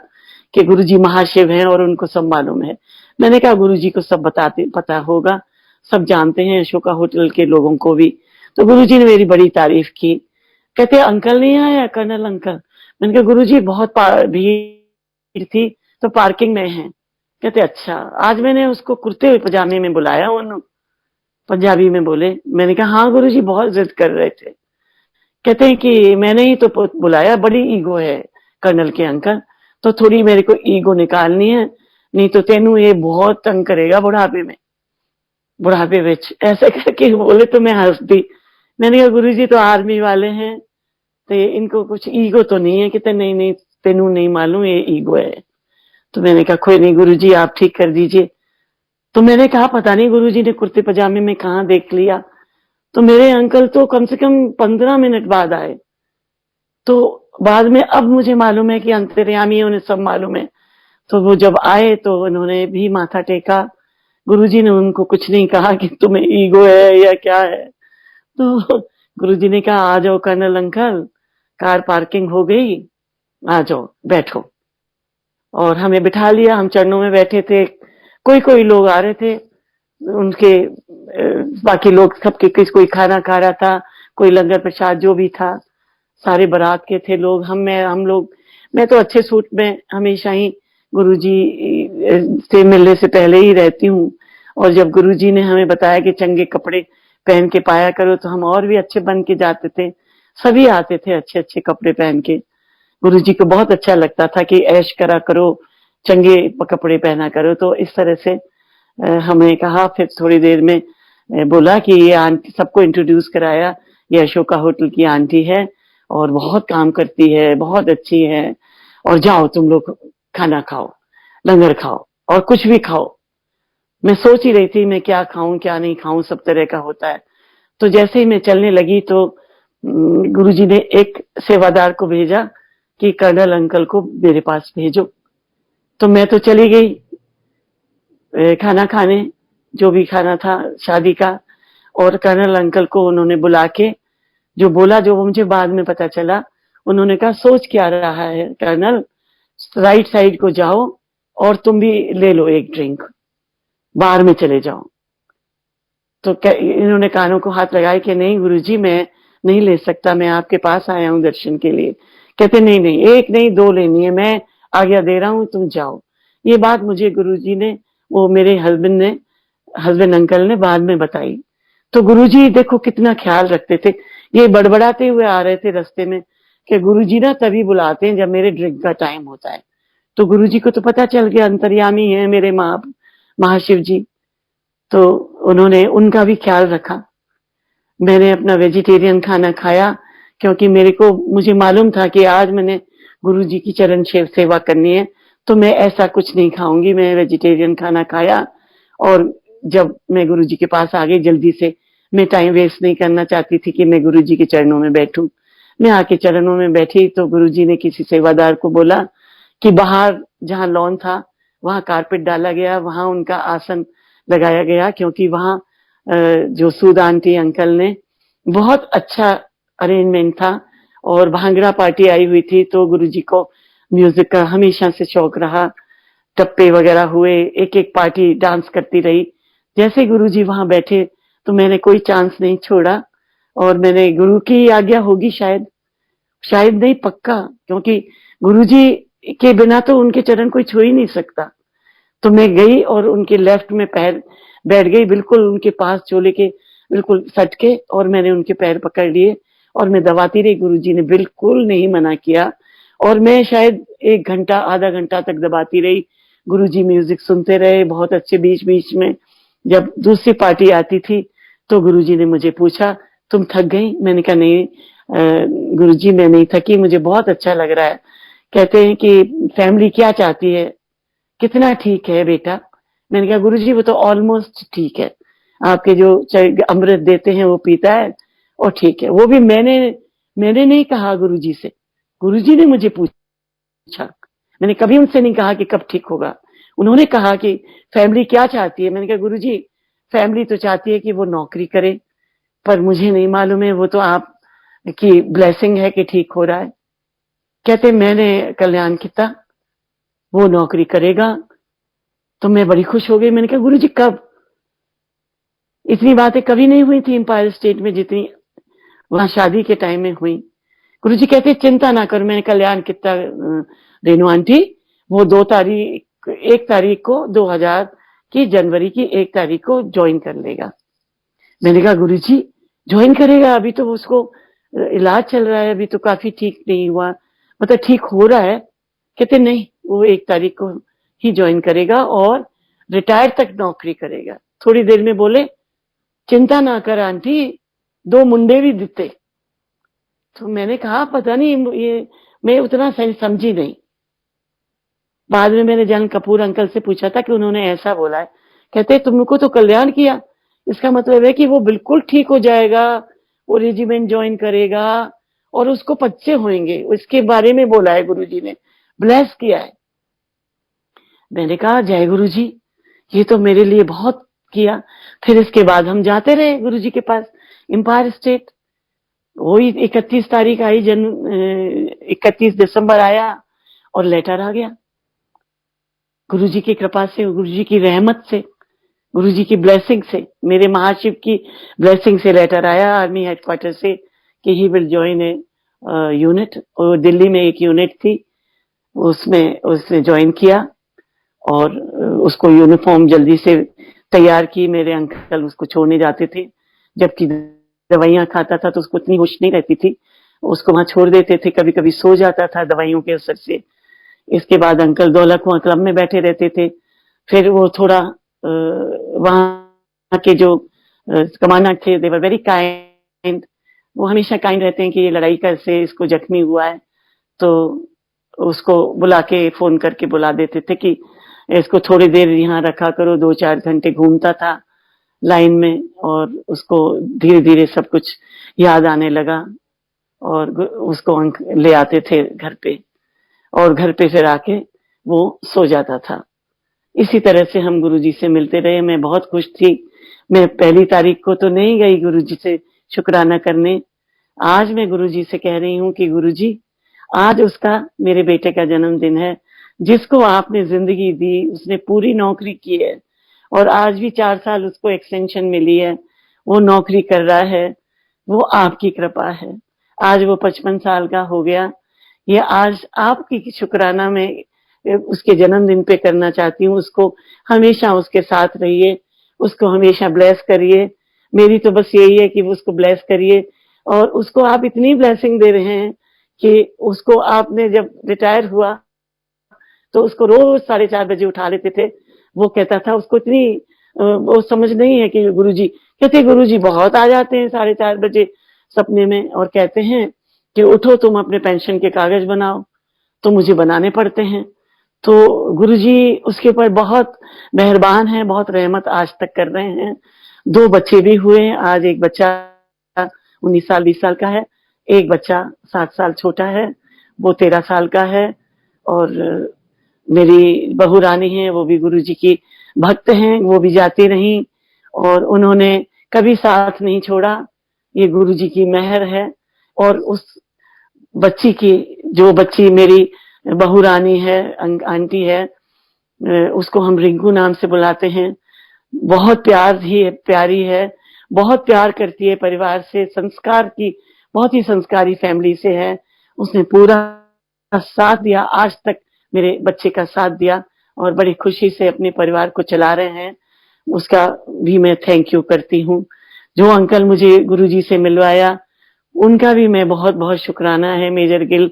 कि गुरुजी महाशिव हैं और उनको सब मालूम है। मैंने कहा गुरुजी को सब बताते पता होगा, सब जानते हैं अशोका होटल के लोगों को भी। तो गुरुजी ने मेरी बड़ी तारीफ की। कहते अंकल नहीं आया, कर्नल अंकल। मैंने कहा गुरुजी बहुत भीड़ थी तो पार्किंग में है। कहते अच्छा, आज मैंने उसको कुर्ते पजामे में बुलाया, उन्होंने पंजाबी में बोले। मैंने कहा हाँ गुरुजी, बहुत जिद कर रहे थे। कहते हैं कि मैंने ही तो बुलाया, बड़ी ईगो है कर्नल के अंकल, तो थोड़ी मेरे को ईगो निकालनी है, नहीं तो तेनू ये बहुत तंग करेगा बुढ़ापे में, बुढ़ापे में। ऐसे करके बोले तो मैं हंस दी। मैंने कहा गुरुजी तो आर्मी वाले हैं, तो इनको कुछ ईगो तो नहीं है। कहते नहीं नहीं, तेनू नहीं मालूम, ये ईगो है। तो मैंने कहा कोई नहीं गुरुजी, आप ठीक कर दीजिए। तो मैंने कहा पता नहीं गुरुजी ने कुर्ते पजामे में कहाँ देख लिया। तो मेरे अंकल तो कम से कम 15 मिनट बाद आए। तो बाद में अब मुझे मालूम है कि अंतर्यामी उन्हें सब मालूम है। तो वो जब आए तो उन्होंने भी माथा टेका। गुरुजी ने उनको कुछ नहीं कहा कि तुम्हें ईगो है या क्या है। तो गुरुजी ने कहा आ जाओ कर्नल अंकल, कार पार्किंग हो गई, आ जाओ बैठो। और हमें बिठा लिया, हम चरणों में बैठे थे। कोई कोई लोग आ रहे थे, उनके बाकी लोग सबके, किस कोई खाना खा रहा था, कोई लंगर प्रसाद जो भी था, सारे बारात के थे लोग। हम लोग, मैं तो अच्छे सूट में हमेशा ही गुरुजी से मिलने से पहले ही रहती हूँ। और जब गुरुजी ने हमें बताया कि चंगे कपड़े पहन के पाया करो, तो हम और भी अच्छे बन के जाते थे। सभी आते थे अच्छे अच्छे कपड़े पहन के। गुरुजी को बहुत अच्छा लगता था कि ऐश करा करो, चंगे कपड़े पहना करो। तो इस तरह से हमें कहा। फिर थोड़ी देर में बोला कि ये आंटी, सबको इंट्रोड्यूस कराया, ये अशोका होटल की आंटी है और बहुत काम करती है, बहुत अच्छी है, और जाओ तुम लोग खाना खाओ, लंगर खाओ और कुछ भी खाओ। मैं सोच ही रही थी मैं क्या खाऊं क्या नहीं खाऊं, सब तरह का होता है। तो जैसे ही मैं चलने लगी तो गुरुजी ने एक सेवादार को भेजा कि कर्नल अंकल को मेरे पास भेजो। तो मैं तो चली गई खाना खाने, जो भी खाना था शादी का। और कर्नल अंकल को उन्होंने बुला के जो बोला, जो मुझे बाद में पता चला, उन्होंने कहा सोच क्या रहा है कर्नल, राइट साइड को जाओ और तुम भी ले लो एक ड्रिंक, बार में चले जाओ। तो इन्होंने कानों को हाथ लगाए कि नहीं गुरुजी, मैं नहीं ले सकता, मैं आपके पास आया हूं दर्शन के लिए। कहते नहीं नहीं, एक नहीं दो लेनी है, मैं आज्ञा दे रहा हूँ, तुम जाओ। ये बात मुझे गुरुजी ने, वो मेरे हस्बैंड अंकल ने बाद में बताई। तो गुरुजी देखो कितना ख्याल रखते थे। ये बड़बड़ाते हुए आ रहे थे रास्ते में कि गुरुजी ना तभी बुलाते हैं जब मेरे ड्रिंक का टाइम होता है। तो गुरुजी को तो पता चल गया अंतर्यामी है मेरे महाशिव जी, तो उन्होंने उनका भी ख्याल रखा। मैंने अपना वेजिटेरियन खाना खाया, क्योंकि मुझे मालूम था कि आज मैंने गुरुजी की चरण सेवा करनी है, तो मैं ऐसा कुछ नहीं खाऊंगी। मैं वेजिटेरियन खाना खाया, और जब मैं गुरुजी के पास आ गई जल्दी से, मैं टाइम वेस्ट नहीं करना चाहती थी कि मैं गुरुजी के चरणों में बैठूं। मैं आके चरणों में बैठी तो गुरुजी ने किसी सेवादार को बोला कि बाहर जहां लॉन था वहां कारपेट डाला गया, वहां उनका आसन लगाया गया, क्योंकि वहां जो सूद आंटी अंकल ने, बहुत अच्छा अरेंजमेंट था। और भांगड़ा पार्टी आई हुई थी, तो गुरुजी को म्यूजिक का हमेशा से शौक रहा। टप्पे वगैरह हुए, एक एक पार्टी डांस करती रही। जैसे गुरुजी वहां बैठे तो मैंने कोई चांस नहीं छोड़ा, और मैंने, गुरु की आज्ञा होगी शायद, शायद नहीं पक्का, क्योंकि गुरुजी के बिना तो उनके चरण कोई छू ही नहीं सकता। तो मैं गई और उनके लेफ्ट में पैर बैठ गई, बिल्कुल उनके पास चोले के बिल्कुल सट के, और मैंने उनके पैर पकड़ लिए और मैं दबाती रही। गुरुजी ने बिल्कुल नहीं मना किया, और मैं शायद 1 घंटा आधा घंटा तक दबाती रही। गुरुजी म्यूजिक सुनते रहे बहुत अच्छे। बीच बीच में जब दूसरी पार्टी आती थी तो गुरुजी ने मुझे पूछा, तुम थक गई? मैंने कहा नहीं गुरुजी, मैं नहीं थकी, मुझे बहुत अच्छा लग रहा है। कहते हैं कि फैमिली क्या चाहती है, कितना ठीक है बेटा। मैंने कहा गुरुजी वो तो ऑलमोस्ट ठीक है, आपके जो अमृत देते हैं वो पीता है और ठीक है। वो भी मैंने नहीं कहा गुरुजी से, गुरुजी ने मुझे पूछा। मैंने कभी उनसे नहीं कहा कि कब ठीक होगा। उन्होंने कहा कि फैमिली क्या चाहती है। मैंने कहा गुरुजी फैमिली तो चाहती है कि वो नौकरी करे, पर मुझे नहीं मालूम है, वो तो आप की ब्लेसिंग है कि ठीक हो रहा है। कहते मैंने कल्याण किया, वो नौकरी करेगा। तो मैं बड़ी खुश हो गई। मैंने कहा गुरुजी कब? इतनी बातें कभी नहीं हुई थी एम्पायर स्टेट में जितनी वहां शादी के टाइम में हुई। गुरुजी कहते चिंता ना करो। मैंने कल्याण कितना रेणु आंटी, वो 1 तारीख को 2000 की जनवरी की 1 तारीख को ज्वाइन कर लेगा। मैंने कहा गुरुजी ज्वाइन करेगा? अभी तो उसको इलाज चल रहा है, अभी तो काफी ठीक नहीं हुआ, मतलब ठीक हो रहा है। कहते नहीं, वो 1 तारीख को ही ज्वाइन करेगा और रिटायर तक नौकरी करेगा। थोड़ी देर में बोले चिंता ना कर आंटी, 2 मुंडे भी दिते। तो मैंने कहा पता नहीं, ये मैं उतना सही समझी नहीं। बाद में मैंने जान कपूर अंकल से पूछा था कि उन्होंने ऐसा बोला है। कहते तुमको तो कल्याण किया, इसका मतलब है कि वो बिल्कुल ठीक हो जाएगा, वो रेजिमेंट ज्वाइन करेगा और उसको बच्चे होंगे, इसके बारे में बोला है गुरुजी ने, ब्लेस किया है। मैंने कहा जय गुरुजी, ये तो मेरे लिए बहुत किया। फिर इसके बाद हम जाते रहे गुरुजी के पास एम्पायर स्टेट। वही 31 तारीख आई, 31 दिसंबर आया और लेटर आ गया। गुरुजी की कृपा से, गुरुजी की रहमत से, गुरुजी की ब्लेसिंग से, मेरे महाशिव की ब्लेसिंग से लेटर आया आर्मी हेडक्वार्टर से कि he will join a unit. और दिल्ली में एक यूनिट थी, उसमें उसने ज्वाइन किया और उसको यूनिफॉर्म जल्दी से तैयार की। मेरे अंकल उसको छोड़ने जाते थे, जबकि दवाइयां खाता था तो उसको इतनी होश नहीं रहती थी, उसको वहां छोड़ देते थे, कभी कभी सो जाता था दवाइयों के असर से। इसके बाद अंकल दौलत कुआं क्लब में बैठे रहते थे। फिर वो थोड़ा वहां के जो कमांडर थे, दे वर वेरी काइंड, वो हमेशा काइंड रहते हैं कि ये लड़ाई कर से इसको जख्मी हुआ है, तो उसको बुला के फोन करके बुला देते थे कि इसको थोड़ी देर यहाँ रखा करो। 2-4 घंटे घूमता था लाइन में और उसको धीरे धीरे सब कुछ याद आने लगा और उसको ले आते थे घर पे, और घर पे फिर आके वो सो जाता था। इसी तरह से हम गुरुजी से मिलते रहे। मैं बहुत खुश थी। मैं 1 तारीख को तो नहीं गई गुरुजी से शुक्राना करने। आज मैं गुरुजी से कह रही हूँ कि गुरुजी आज उसका, मेरे बेटे का जन्मदिन है, जिसको आपने जिंदगी दी, उसने पूरी नौकरी की है और आज भी 4 साल उसको एक्सटेंशन मिली है, वो नौकरी कर रहा है, वो आपकी कृपा है। आज वो 55 साल का हो गया। ये आज आपकी शुक्राना में उसके जन्मदिन पे करना चाहती हूँ। उसको हमेशा उसके साथ रहिए, उसको हमेशा ब्लेस करिए। मेरी तो बस यही है कि उसको ब्लेस करिए, और उसको आप इतनी ब्लेसिंग दे रहे हैं कि उसको आपने जब रिटायर हुआ तो उसको रोज 4:30 बजे उठा लेते थे। वो कहता था उसको इतनी वो समझ नहीं है कि गुरुजी कहते, गुरुजी बहुत आ जाते हैं 4:30 बजे सपने में, और कहते हैं कि उठो तुम अपने पेंशन के कागज बनाओ। तो मुझे बनाने पड़ते हैं। तो गुरुजी उसके ऊपर बहुत मेहरबान हैं, बहुत रहमत आज तक कर रहे हैं। 2 बच्चे भी हुए हैं। आज एक बच्चा 19 साल 20 साल का है, एक बच्चा 7 साल छोटा है, वो 13 साल का है। और मेरी बहू रानी है, वो भी गुरुजी की भक्त हैं, वो भी जाती रहीं और उन्होंने कभी साथ नहीं छोड़ा। ये गुरुजी की मेहर है। और उस बच्ची की, जो बच्ची मेरी बहू रानी है, आंटी है, उसको हम रिंकू नाम से बुलाते हैं। बहुत प्यारी है, बहुत प्यार करती है परिवार से, संस्कार की बहुत ही संस्कारी फैमिली से है। उसने पूरा साथ दिया, आज तक मेरे बच्चे का साथ दिया, और बड़ी खुशी से अपने परिवार को चला रहे हैं। उसका भी मैं थैंक यू करती हूँ। जो अंकल मुझे गुरुजी से मिलवाया, उनका भी मैं बहुत बहुत शुक्राना है। मेजर गिल,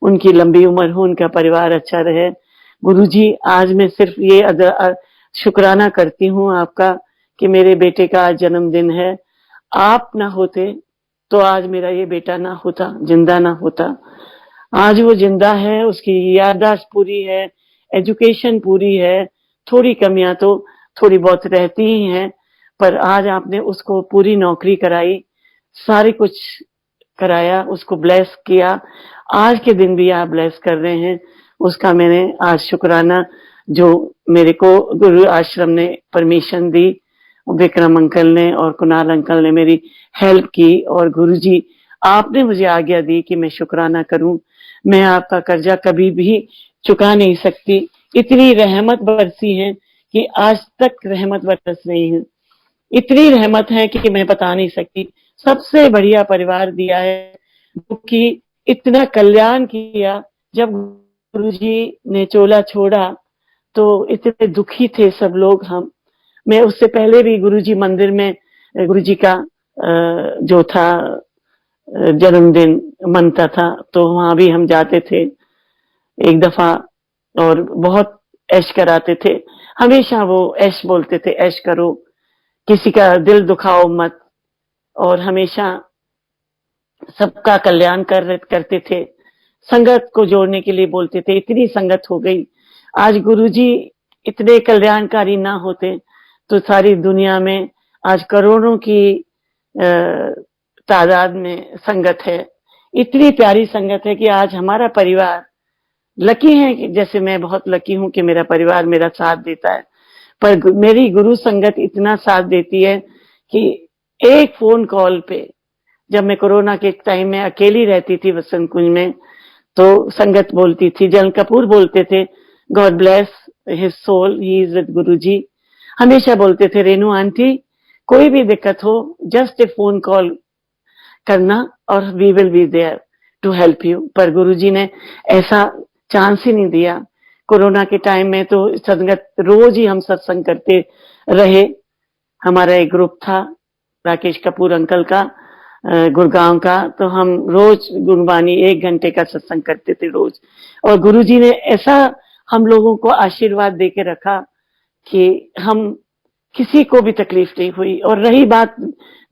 उनकी लंबी उम्र हो, उनका परिवार अच्छा रहे। गुरुजी, आज मैं सिर्फ ये शुक्राना करती हूँ आपका कि मेरे बेटे का आज जन्मदिन है। आप ना होते तो आज मेरा ये बेटा ना होता, जिंदा ना होता। आज वो जिंदा है, उसकी याददाश्त पूरी है, एजुकेशन पूरी है। थोड़ी कमियां तो थोड़ी बहुत रहती ही हैं, पर आज आपने उसको पूरी नौकरी कराई, सारी कुछ कराया, उसको ब्लेस किया। आज के दिन भी आप ब्लेस कर रहे हैं, उसका मैंने आज शुक्राना, जो मेरे को गुरु आश्रम ने परमिशन दी, विक्रम अंकल ने और कुणाल अंकल ने मेरी हेल्प की, और गुरुजी आपने मुझे आज्ञा दी कि मैं शुक्राना करूं। मैं आपका कर्जा कभी भी चुका नहीं सकती। इतनी रहमत बरसी है कि आज तक रहमत बरस रही है। इतनी रहमत है कि मैं बता नहीं सकती। सबसे बढ़िया परिवार दिया है, कि इतना कल्याण किया। जब गुरुजी ने चोला छोड़ा तो इतने दुखी थे सब लोग। हम मैं उससे पहले भी गुरुजी मंदिर में गुरुजी का जो था जन्मदिन मनता था, तो वहां भी हम जाते थे एक दफा, और बहुत ऐश कराते थे। हमेशा वो ऐश बोलते थे, ऐश करो, किसी का दिल दुखाओ मत, और हमेशा सबका कल्याण करते थे। संगत को जोड़ने के लिए बोलते थे। इतनी संगत हो गई। आज गुरुजी इतने कल्याणकारी ना होते तो सारी दुनिया में आज करोड़ों की तादाद में संगत है। इतनी प्यारी संगत है कि आज हमारा परिवार लकी है, कि जैसे मैं बहुत लकी हूं कि मेरा परिवार मेरा साथ देता है। पर मेरी गुरु संगत इतना साथ देती है कि एक फोन कॉल पे, जब मैं कोरोना के टाइम में अकेली रहती थी वसंत कुंज में, तो संगत बोलती थी, जन कपूर बोलते थे, God bless his soul, he is with Guruji. हमेशा बोलते थे, रेनू आंटी कोई भी दिक्कत हो, जस्ट ए फोन कॉल करना और we will be there to help you. पर गुरुजी ने ऐसा चांस ही नहीं दिया। कोरोना के टाइम में तो संगत रोज ही हम सत्संग करते रहे। हमारा एक ग्रुप था राकेश कपूर अंकल का, गुड़गांव का, तो हम रोज गुरबानी 1 घंटे का सत्संग करते थे रोज। और गुरुजी ने ऐसा हम लोगों को आशीर्वाद दे के रखा कि हम किसी को भी तकलीफ नहीं हुई। और रही बात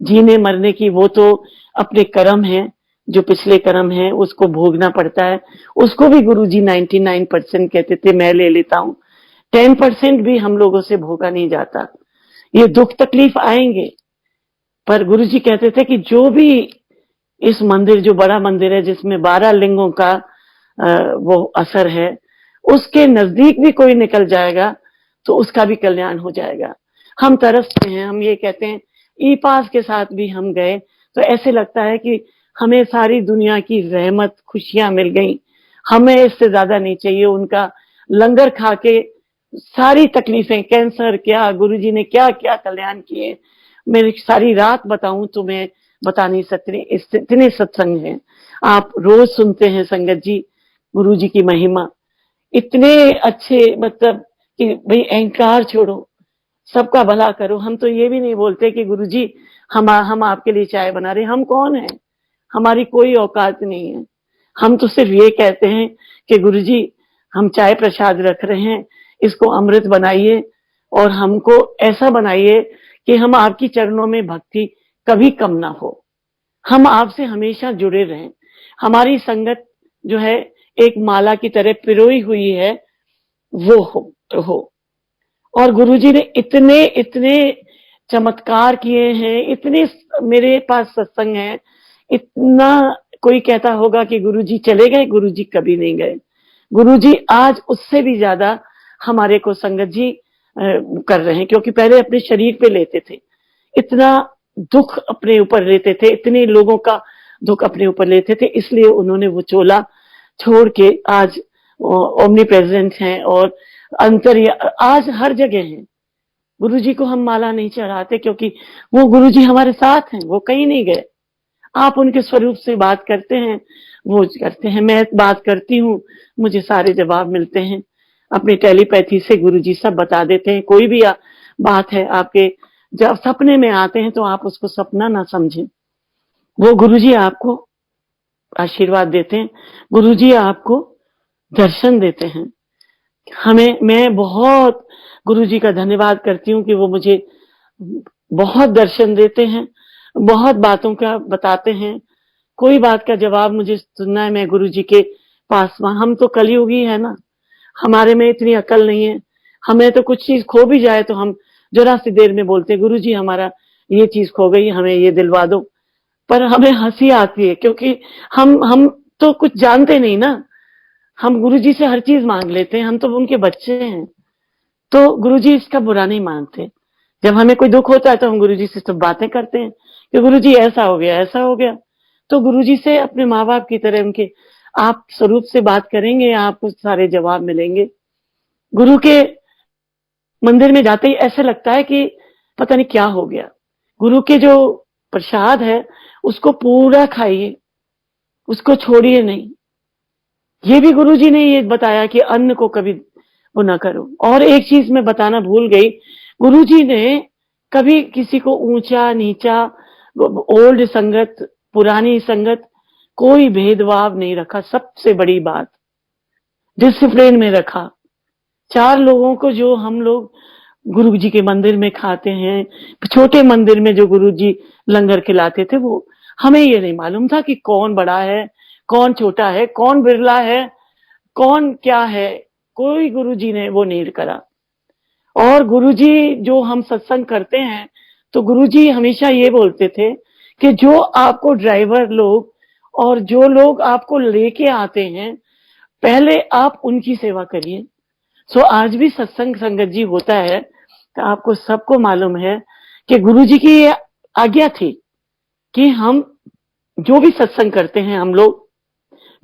जीने मरने की, वो तो अपने कर्म है, जो पिछले कर्म है उसको भोगना पड़ता है। उसको भी गुरुजी 99% कहते थे मैं ले लेता हूँ, 10% भी हम लोगों से भोगा नहीं जाता। ये दुख तकलीफ आएंगे, पर गुरुजी कहते थे कि जो भी इस मंदिर, जो बड़ा मंदिर है जिसमें 12 लिंगों का वो असर है, उसके नजदीक भी कोई निकल जाएगा तो उसका भी कल्याण हो जाएगा। हम तरसते हैं, हम ये कहते हैं, ई पास के साथ भी हम गए तो ऐसे लगता है कि हमें सारी दुनिया की रहमत खुशियां मिल गई, हमें इससे ज्यादा नहीं चाहिए। उनका लंगर खा के सारी तकलीफें, कैंसर क्या, गुरुजी ने क्या क्या कल्याण किए, मैं सारी रात बताऊं तो मैं बता नहीं सकती। इतने सत्संग हैं, आप रोज सुनते हैं संगत जी गुरुजी की महिमा। इतने अच्छे, मतलब कि भाई अहंकार छोड़ो, सबका भला करो। हम तो ये भी नहीं बोलते कि गुरुजी हम आपके लिए चाय बना रहे, हम कौन है, हमारी कोई औकात नहीं है। हम तो सिर्फ ये कहते हैं कि गुरुजी हम चाय प्रसाद रख रहे हैं, इसको अमृत बनाइए और हमको ऐसा बनाइए कि हम आपकी चरणों में भक्ति कभी कम ना हो, हम आपसे हमेशा जुड़े रहें। हमारी संगत जो है एक माला की तरह पिरोई हुई है, वो हो। और गुरुजी ने इतने इतने चमत्कार किए हैं, इतने मेरे पास सत्संग है, इतना कोई कहता होगा कि गुरुजी चले गए, गुरुजी कभी नहीं गए। गुरुजी आज उससे भी ज्यादा हमारे को संगत जी कर रहे हैं, क्योंकि पहले अपने शरीर पे लेते थे, इतना दुख अपने ऊपर लेते थे, इतने लोगों का दुख अपने ऊपर लेते थे, इसलिए उन्होंने वो चोला छोड़ के आज ओमनी प्रेजेंट हैं और अंतर आज हर जगह है। गुरुजी को हम माला नहीं चढ़ाते क्योंकि वो गुरुजी हमारे साथ हैं, वो कहीं नहीं गए। आप उनके स्वरूप से बात करते हैं, वो करते हैं, मैं बात करती हूँ, मुझे सारे जवाब मिलते हैं। अपनी टेलीपैथी से गुरुजी सब बता देते हैं। कोई भी बात है आपके जब सपने में आते हैं तो आप उसको सपना ना समझें, वो गुरुजी आपको आशीर्वाद देते हैं, गुरुजी आपको दर्शन देते हैं। मैं बहुत गुरुजी का धन्यवाद करती हूँ कि वो मुझे बहुत दर्शन देते हैं, बहुत बातों का बताते हैं। कोई बात का जवाब मुझे सुनना है, मैं गुरुजी के पास, हम तो कलयुगी है ना, हमारे में इतनी अकल नहीं है। हमें तो कुछ चीज खो भी जाए तो हम जरा सी देर में बोलते हैं गुरुजी हमारा ये चीज खो गई, हमें ये दिलवा दो। पर हमें हंसी आती है क्योंकि हम तो कुछ जानते नहीं ना, हम गुरुजी से हर चीज मांग लेते हैं, हम तो उनके बच्चे हैं। तो गुरुजी इसका बुरा नहीं मानते। जब हमें कोई दुख होता है तो हम गुरुजी से सब बातें करते हैं कि गुरुजी ऐसा हो गया, ऐसा हो गया। तो गुरुजी से अपने माँ बाप की तरह उनके आप स्वरूप से बात करेंगे, आपको सारे जवाब मिलेंगे। गुरु के मंदिर में जाते ही ऐसे लगता है कि पता नहीं क्या हो गया। गुरु के जो प्रसाद है उसको पूरा खाइए, उसको छोड़िए नहीं। ये भी गुरुजी ने ये बताया कि अन्न को कभी वो ना करो। और एक चीज मैं बताना भूल गई, गुरुजी ने कभी किसी को ऊंचा नीचा, ओल्ड संगत, पुरानी संगत, कोई भेदभाव नहीं रखा। सबसे बड़ी बात डिसिप्लिन में रखा। चार लोगों को जो हम लोग गुरु जी के मंदिर में खाते हैं, छोटे मंदिर में जो गुरु जी लंगर खिलाते थे, वो हमें ये नहीं मालूम था कि कौन बड़ा है, कौन छोटा है, कौन बिरला है, कौन क्या है। कोई गुरु जी ने वो नहीं करा। और गुरु जी जो हम सत्संग करते हैं तो गुरु जी हमेशा ये बोलते थे कि जो आपको ड्राइवर लोग और जो लोग आपको लेके आते हैं, पहले आप उनकी सेवा करिए। सो आज भी सत्संग संगत जी होता है तो आपको सबको मालूम है कि गुरु जी की ये आज्ञा थी कि हम जो भी सत्संग करते हैं, हम लोग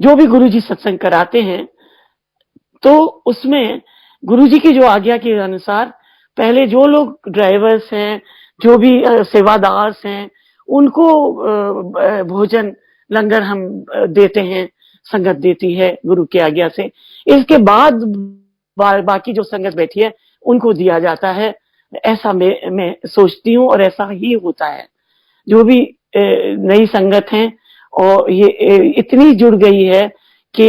जो भी गुरु जी सत्संग कराते हैं, तो उसमें गुरु जी की जो आज्ञा के अनुसार पहले जो लोग ड्राइवर्स हैं, जो भी सेवादार हैं, उनको भोजन लंगर हम देते हैं, संगत देती है गुरु की आज्ञा से। इसके बाद बाकी जो संगत बैठी है उनको दिया जाता है। ऐसा मैं सोचती हूँ और ऐसा ही होता है। जो भी नई संगत है और ये इतनी जुड़ गई है कि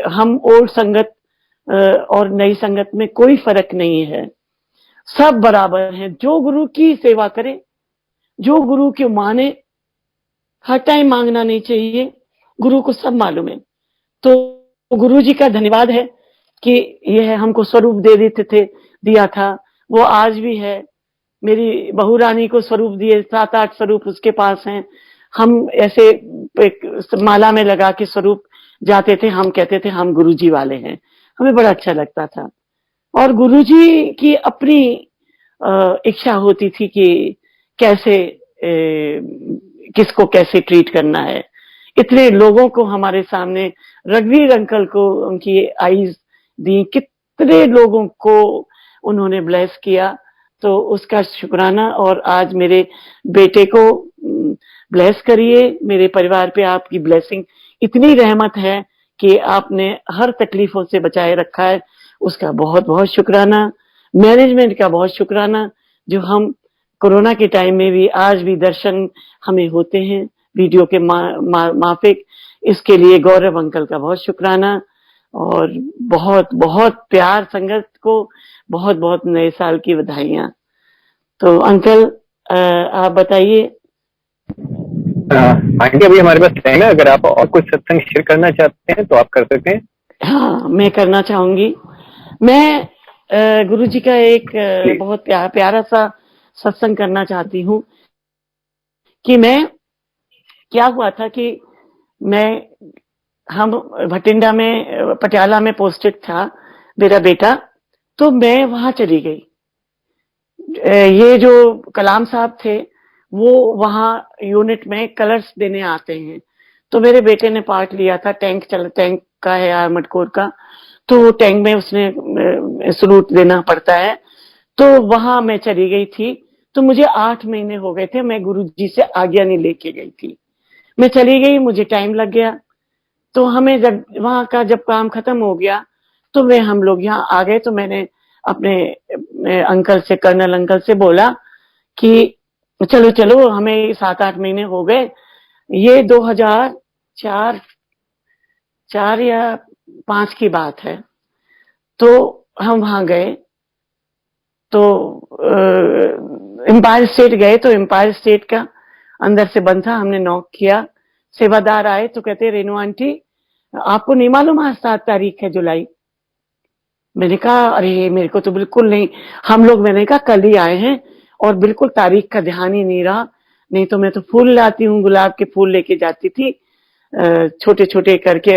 हम ओल्ड संगत और नई संगत में कोई फर्क नहीं है, सब बराबर हैं। जो गुरु की सेवा करे, जो गुरु के माने, हर टाइम मांगना नहीं चाहिए, गुरु को सब मालूम है। तो गुरु जी का धन्यवाद है कि यह हमको स्वरूप दे देते थे, दिया था, वो आज भी है। मेरी बहू रानी को स्वरूप दिए, 7-8 स्वरूप उसके पास हैं। हम ऐसे एक माला में लगा के स्वरूप जाते थे, हम कहते थे हम गुरुजी वाले हैं, हमें बड़ा अच्छा लगता था। और गुरुजी की अपनी इच्छा होती थी कि कैसे किसको कैसे ट्रीट करना है। इतने लोगों को हमारे सामने, रघुवीर अंकल को उनकी आईज दी, कितने लोगों को उन्होंने ब्लेस किया, तो उसका शुक्राना। और आज मेरे बेटे को ब्लेस करिए, मेरे परिवार पे आपकी ब्लेसिंग इतनी रहमत है कि आपने हर तकलीफों से बचाए रखा है, उसका बहुत बहुत शुक्राना। मैनेजमेंट का बहुत शुक्राना, जो हम कोरोना के टाइम में भी आज भी दर्शन हमें होते हैं वीडियो के माफिक। इसके लिए गौरव अंकल का बहुत शुक्राना, और बहुत बहुत प्यार संगत को, बहुत बहुत नए साल की बधाइयां। तो अंकल आप बताइए। आंटी अभी हमारे पास टाइम है, अगर आप और कुछ सत्संग शेयर करना चाहते हैं तो आप कर सकते हैं। हाँ, मैं करना चाहूंगी। मैं गुरु जी का एक बहुत प्यारा सा सत्संग करना चाहती हूँ। कि मैं, क्या हुआ था कि मैं, हम भटिंडा में, पटियाला में पोस्टेड था मेरा बेटा, तो मैं वहां चली गई। ये जो कलाम साहब थे वो वहां यूनिट में कलर्स देने आते हैं, तो मेरे बेटे ने पार्ट लिया था। टैंक का है आर्मड कोर का, तो टैंक में उसने सलूट देना पड़ता है। तो वहां मैं चली गई थी। तो मुझे 8 महीने हो गए थे, मैं गुरुजी से आज्ञा नहीं लेके गई थी। मैं चली गई, मुझे टाइम लग गया। तो हमें जब वहां का जब काम खत्म हो गया तो हम लोग यहाँ आ गए। तो मैंने अपने अंकल से, कर्नल अंकल से बोला कि चलो चलो, हमें 7-8 महीने हो गए। ये 2004 4 या 5 की बात है। तो हम वहां गए, तो एम्पायर स्टेट गए। तो एम्पायर स्टेट का अंदर से बंद था, हमने नॉक किया। सेवादार आए तो कहते, रेनू आंटी आपको नहीं मालूम आज 7 तारीख है जुलाई? मैंने कहा अरे मेरे को तो बिल्कुल नहीं। हम लोग, मैंने कहा कल ही आए हैं और बिल्कुल तारीख का ध्यान ही नहीं रहा। नहीं तो मैं तो फूल लाती हूँ, गुलाब के फूल लेके जाती थी, छोटे छोटे करके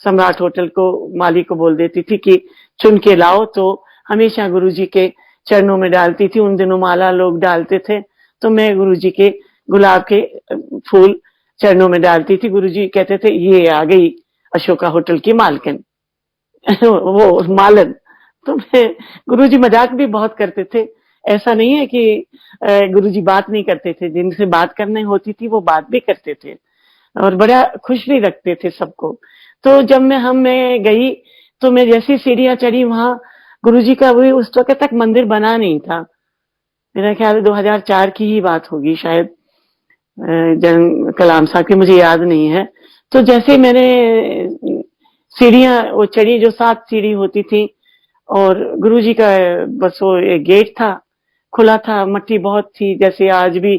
सम्राट होटल को, मालिक को बोल देती थी कि चुन के लाओ। तो हमेशा गुरुजी के चरणों में डालती थी। उन दिनों माला लोग डालते थे, तो मैं गुरुजी के गुलाब के फूल चरणों में डालती थी। गुरुजी कहते थे ये आ गई अशोका होटल की मालकिन वो मालन। तो मैं, गुरुजी मजाक भी बहुत करते थे। ऐसा नहीं है कि गुरुजी बात नहीं करते थे, जिनसे बात करने होती थी वो बात भी करते थे और बड़ा खुश भी रखते थे सबको। तो जब मैं गई, तो मैं जैसी सीढ़ियां चढ़ी, वहां गुरुजी का वही उस वक्त तक मंदिर बना नहीं था। मेरा ख्याल 2004 की ही बात होगी शायद, जन कलाम साहब की मुझे याद नहीं है। तो जैसे मैंने सीढ़ियां वो चढ़ी, जो 7 सीढ़ी होती थी, और गुरुजी का बस वो एक गेट था, खुला था। मट्टी बहुत थी, जैसे आज भी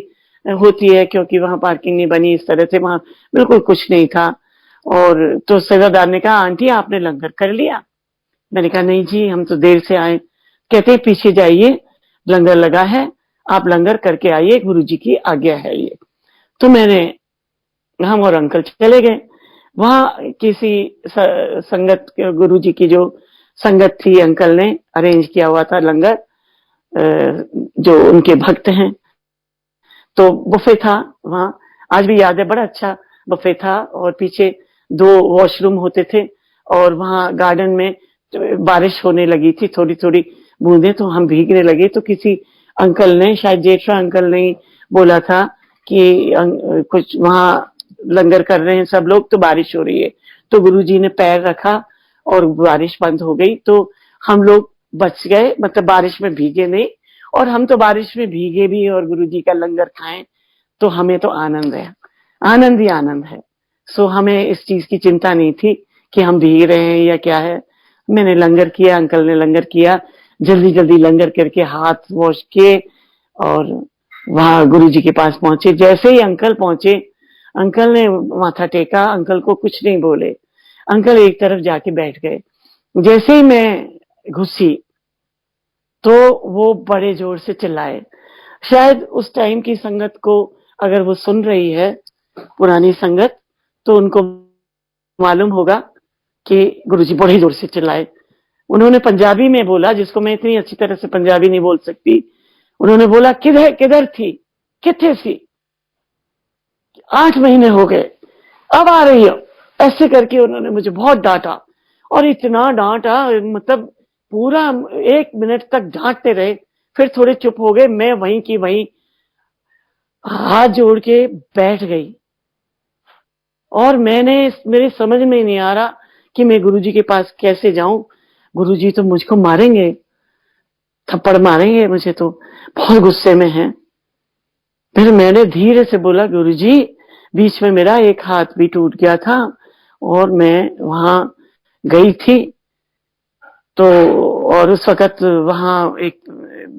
होती है, क्योंकि वहां पार्किंग नहीं बनी इस तरह से, वहां बिल्कुल कुछ नहीं था। और तो सेवादार ने कहा आंटी आपने लंगर कर लिया? मैंने कहा नहीं जी, हम तो देर से आए। कहते पीछे जाइए, लंगर लगा है, आप लंगर करके आइए, गुरुजी की आज्ञा है ये। तो हम और अंकल चले गए। वहां किसी संगत, गुरुजी की जो संगत थी, अंकल ने अरेंज किया हुआ था लंगर, जो उनके भक्त हैं। तो बुफे था वहां, आज भी याद है, बड़ा अच्छा बुफे था। और पीछे 2 वॉशरूम होते थे, और वहां गार्डन में बारिश होने लगी थी, थोड़ी थोड़ी बूंदे, तो हम भीगने लगे। तो किसी अंकल ने, शायद जेठा अंकल ने बोला था कि कुछ वहां लंगर कर रहे हैं सब लोग, तो बारिश हो रही है। तो गुरुजी ने पैर रखा और बारिश बंद हो गई। तो हम लोग बच गए, मतलब बारिश में भीगे नहीं। और हम तो बारिश में भीगे भी और गुरुजी का लंगर खाएं, तो हमें तो आनंद है, आनंद ही आनंद है। सो हमें इस चीज की चिंता नहीं थी कि हम भीग रहे हैं या क्या है। मैंने लंगर किया, अंकल ने लंगर किया, जल्दी जल्दी लंगर करके हाथ वॉश किए, और वहां गुरुजी के पास पहुंचे। जैसे ही अंकल पहुंचे, अंकल ने माथा टेका, अंकल को कुछ नहीं बोले, अंकल एक तरफ जाके बैठ गए। जैसे ही मैं घुसी, तो वो बड़े जोर से चिल्लाए। शायद उस टाइम की संगत को, अगर वो सुन रही है, पुरानी संगत, तो उनको मालूम होगा कि गुरुजी बड़े जोर से चिल्लाए। उन्होंने पंजाबी में बोला, जिसको मैं इतनी अच्छी तरह से पंजाबी नहीं बोल सकती। उन्होंने बोला किधर किधर थी, किथे सी, 8 महीने हो गए, अब आ रही हो। ऐसे करके उन्होंने मुझे बहुत डांटा, और इतना डांटा, मतलब पूरा 1 मिनट तक डांटते रहे। फिर थोड़े चुप हो गए, मैं वहीं की वहीं हाथ जोड़ के बैठ गई। और मेरे समझ में नहीं आ रहा कि मैं गुरुजी के पास कैसे जाऊं, गुरुजी तो मुझको मारेंगे, थप्पड़ मारेंगे मुझे, तो बहुत गुस्से में है। फिर मैंने धीरे से बोला, गुरुजी बीच में मेरा एक हाथ भी टूट गया था और मैं वहां गई थी, तो और उस वक्त वहां एक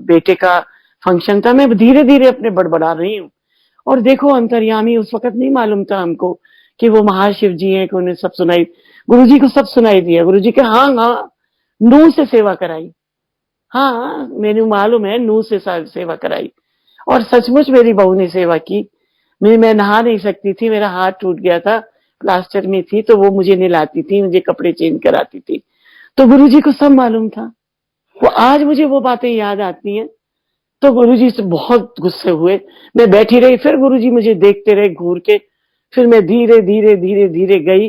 बेटे का फंक्शन था। मैं धीरे धीरे अपने बड़बड़ा रही हूँ, और देखो अंतर्यामी, उस वक्त नहीं मालूम था हमको कि वो महाशिव जी हैं, कि उन्हें सब सुनाई, गुरुजी को सब सुनाई दिया। गुरुजी के हाँ हाँ, नूह से सेवा कराई, हाँ मेनू मालूम है, नूह से सेवा कराई। और सचमुच मेरी बहू ने सेवा की। मैं नहा नहीं सकती थी, मेरा हाथ टूट गया था, प्लास्टर में थी, तो वो मुझे नहलाती थी, मुझे कपड़े चेंज कराती थी। तो गुरुजी को सब मालूम था। वो आज मुझे वो बातें याद आती हैं, तो गुरुजी से बहुत गुस्से हुए। मैं बैठी रही, फिर गुरुजी मुझे देखते रहे घूर के। फिर मैं धीरे धीरे धीरे धीरे गई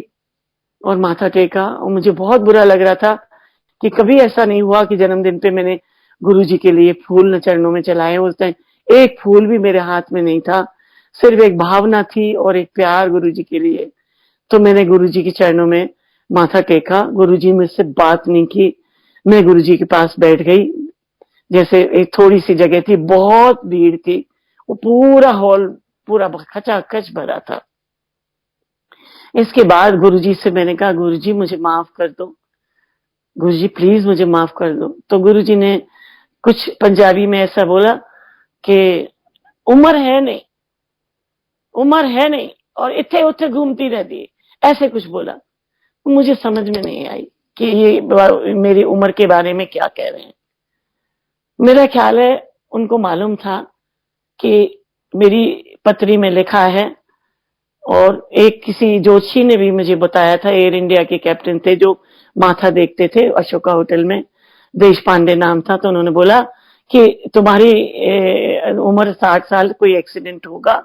और माथा टेका, और मुझे बहुत बुरा लग रहा था कि कभी ऐसा नहीं हुआ कि जन्मदिन पे मैंने गुरुजी के लिए फूल न चरणों में चलाए। उस टाइम एक फूल भी मेरे हाथ में नहीं था, सिर्फ एक भावना थी और एक प्यार गुरुजी के लिए। तो मैंने गुरुजी के चरणों में माथा टेका, गुरुजी मुझसे बात नहीं की। मैं गुरुजी के पास बैठ गई, जैसे एक थोड़ी सी जगह थी, बहुत भीड़ थी, वो पूरा हॉल पूरा खचाखच भरा था। इसके बाद गुरुजी से मैंने कहा, गुरुजी मुझे माफ कर दो, गुरुजी प्लीज मुझे माफ कर दो। तो गुरुजी ने कुछ पंजाबी में ऐसा बोला कि उम्र है नहीं, उम्र है नहीं, और इथे उथे घूमती रहती है, ऐसे कुछ बोला। मुझे समझ में नहीं आई कि ये मेरी उम्र के बारे में क्या कह रहे हैं। मेरा ख्याल है उनको मालूम था कि मेरी पत्री में लिखा है, और एक किसी जोशी ने भी मुझे बताया था, एयर इंडिया के कैप्टन थे जो माथा देखते थे अशोका होटल में, देश पांडे नाम था। तो उन्होंने बोला कि तुम्हारी उम्र 60 साल, कोई एक्सीडेंट होगा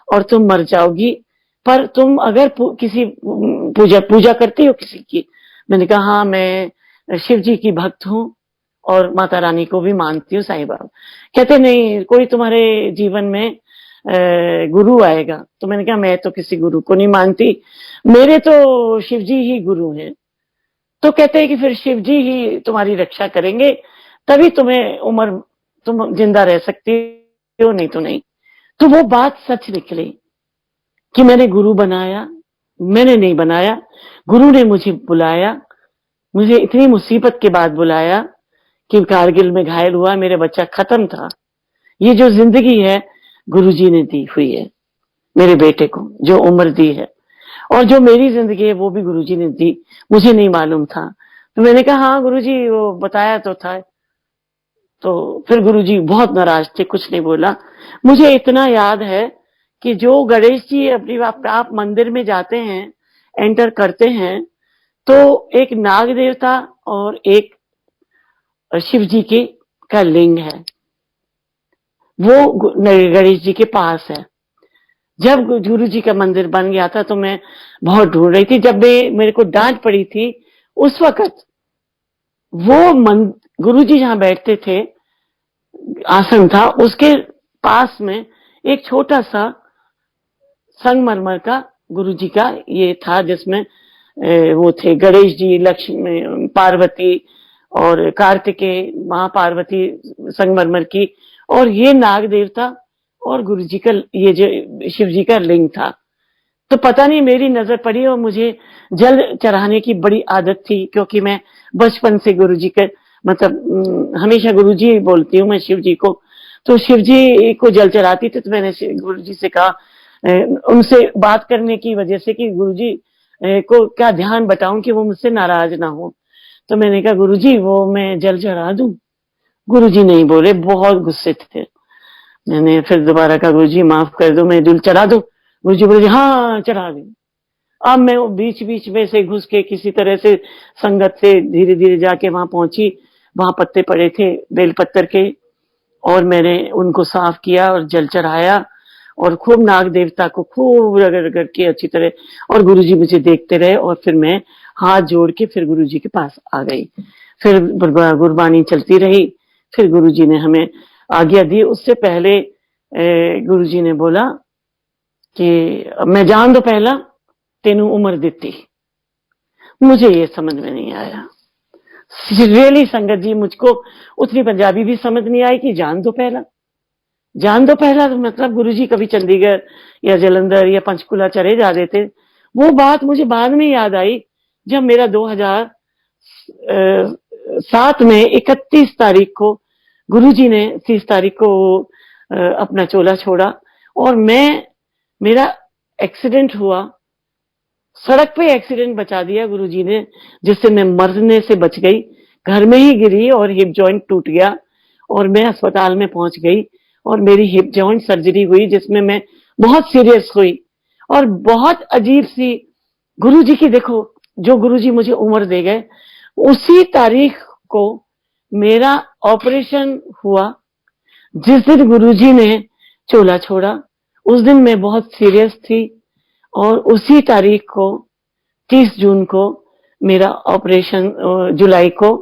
और तुम मर जाओगी, पर तुम अगर किसी पूजा करती हो किसी की। मैंने कहा हाँ, मैं शिव जी की भक्त हूँ और माता रानी को भी मानती हूँ, साईं बाबा। कहते नहीं, कोई तुम्हारे जीवन में गुरु आएगा। तो मैंने कहा मैं तो किसी गुरु को नहीं मानती, मेरे तो शिव जी ही गुरु हैं। तो कहते हैं कि फिर शिव जी ही तुम्हारी रक्षा करेंगे, तभी तुम्हें उम्र, तुम जिंदा रह सकती हो, नहीं तो नहीं। तो वो बात सच निकली कि मैंने गुरु बनाया, मैंने नहीं बनाया, गुरु ने मुझे बुलाया। मुझे इतनी मुसीबत के बाद बुलाया कि कारगिल में घायल हुआ, मेरा बच्चा खत्म था। ये जो जिंदगी है गुरुजी ने दी हुई है मेरे बेटे को, जो उम्र दी है, और जो मेरी जिंदगी है वो भी गुरुजी ने दी, मुझे नहीं मालूम था। तो मैंने कहा हाँ गुरुजी, वो बताया तो था। तो फिर गुरुजी बहुत नाराज थे, कुछ नहीं बोला। मुझे इतना याद है कि जो गणेश जी अपनी आप मंदिर में जाते हैं, एंटर करते हैं, तो एक नाग देवता और एक शिव जी की का लिंग है, वो गणेश जी के पास है। जब गुरु जी का मंदिर बन गया था तो मैं बहुत ढूंढ रही थी। जब मेरे को डांट पड़ी थी, उस वक्त वो गुरु जी जहां बैठते थे, आसन था, उसके पास में एक छोटा सा संगमरमर का गुरु जी का ये था, जिसमें वो थे गणेश जी, लक्ष्मी, पार्वती और कार्तिकेय, मां पार्वती संगमरमर की, और ये नाग देवता और गुरु जी का, ये जो शिव जी का लिंग था। तो पता नहीं मेरी नजर पड़ी, और मुझे जल चढ़ाने की बड़ी आदत थी, क्योंकि मैं बचपन से गुरु जी के, मतलब हमेशा गुरु जी बोलती हूँ मैं शिव जी को। तो शिव जी को जल चढ़ाती थी। तो मैंने गुरु जी से कहा, उनसे बात करने की वजह से, कि गुरु जी को क्या ध्यान बताऊं कि वो मुझसे नाराज ना हो। तो मैंने कहा गुरु जी, वो मैं जल चढ़ा दूं? गुरु जी नहीं बोले, बहुत गुस्से थे। मैंने फिर दोबारा कहा गुरु जी माफ कर दो, मैं जल चढ़ा दूं? गुरु जी बोले हाँ चढ़ा दे। अब मैं वो बीच बीच में से घुस के किसी तरह से संगत से धीरे धीरे जाके वहां पहुंची। वहां पत्ते पड़े थे बेलपत्तर के, और मैंने उनको साफ किया और जल चढ़ाया, और खूब नाग देवता को खूब रगड़ रगड़ के अच्छी तरह। और गुरुजी मुझे देखते रहे, और फिर मैं हाथ जोड़ के फिर गुरुजी के पास आ गई। फिर गुरबानी चलती रही। फिर गुरुजी ने हमें आज्ञा दी। उससे पहले गुरुजी ने बोला कि मैं जान दो पहला तेनू उम्र दिती, मुझे ये समझ में नहीं आया रियली संगत जी। मुझको उतनी पंजाबी भी समझ नहीं आई कि जान दो पहला तो मतलब गुरुजी कभी चंडीगढ़ या जलंधर या पंचकुला चले जाते थे। वो बात मुझे बाद में याद आई जब मेरा 2007 में 31 तारीख को गुरुजी ने 30 तारीख को अपना चोला छोड़ा और मेरा एक्सीडेंट हुआ। सड़क पे एक्सीडेंट बचा दिया गुरुजी ने, जिससे मैं मरने से बच गई। घर में ही गिरी और हिप जॉइंट टूट गया और मैं अस्पताल में पहुंच गई और मेरी हिप जॉइंट सर्जरी हुई, जिसमें मैं बहुत सीरियस हुई। और बहुत अजीब सी गुरुजी की, देखो जो गुरुजी मुझे उम्र दे गए, उसी तारीख को मेरा ऑपरेशन हुआ जिस दिन गुरुजी ने चोला छोड़ा। उस दिन मैं बहुत सीरियस थी और उसी तारीख को 30 जून को मेरा ऑपरेशन, जुलाई को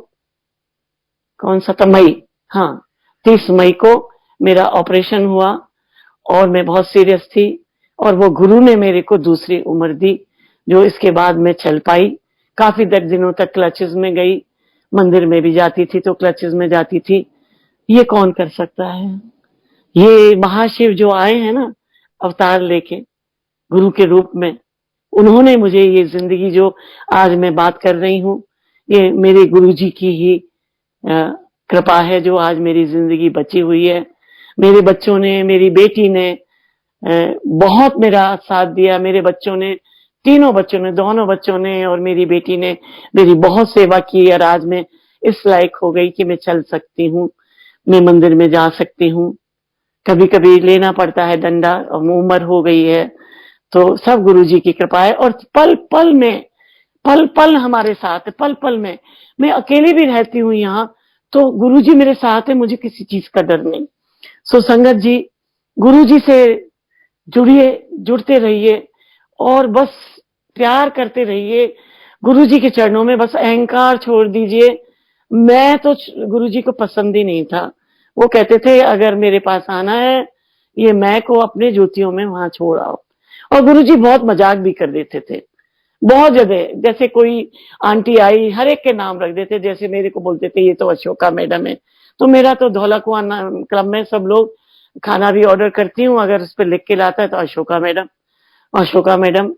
कौन सा था, मई, हाँ 30 मई को मेरा ऑपरेशन हुआ और मैं बहुत सीरियस थी। और वो गुरु ने मेरे को दूसरी उम्र दी, जो इसके बाद मैं चल पाई। काफी दिनों तक क्लचेस में गई, मंदिर में भी जाती थी तो क्लचेस में जाती थी। ये कौन कर सकता है? ये महाशिव जो आए हैं ना अवतार लेके गुरु के रूप में, उन्होंने मुझे ये जिंदगी जो आज मैं बात कर रही हूँ, ये मेरे गुरुजी की ही कृपा है जो आज मेरी जिंदगी बची हुई है। मेरे बच्चों ने, मेरी बेटी ने बहुत मेरा साथ दिया। मेरे बच्चों ने, तीनों बच्चों ने, दोनों बच्चों ने और मेरी बेटी ने मेरी बहुत सेवा की और आज मैं इस लायक हो गई कि मैं चल सकती हूँ, मैं मंदिर में जा सकती हूँ। कभी कभी लेना पड़ता है डंडा, उम्र हो गई है तो सब गुरुजी की कृपा है। और पल पल में, पल पल हमारे साथ है, पल पल में। मैं अकेली भी रहती हूँ यहाँ तो गुरुजी मेरे साथ है, मुझे किसी चीज का डर नहीं। सो संगत जी, गुरुजी से जुड़िए, जुड़ते रहिए और बस प्यार करते रहिए गुरुजी के चरणों में। बस अहंकार छोड़ दीजिए। मैं तो गुरुजी को पसंद ही नहीं था। वो कहते थे अगर मेरे पास आना है, ये मैं को अपने जूतियों में वहां छोड़ आओ। और गुरुजी बहुत मजाक भी कर देते थे, बहुत जगह। जैसे कोई आंटी आई, हर एक के नाम रख देते। जैसे मेरे को बोलते थे ये तो अशोका मैडम है, तो मेरा तो धौला कुआं क्लब में सब लोग खाना भी ऑर्डर करती हूँ, अगर उस पर लिख के लाता है तो अशोका मैडम, अशोका मैडम।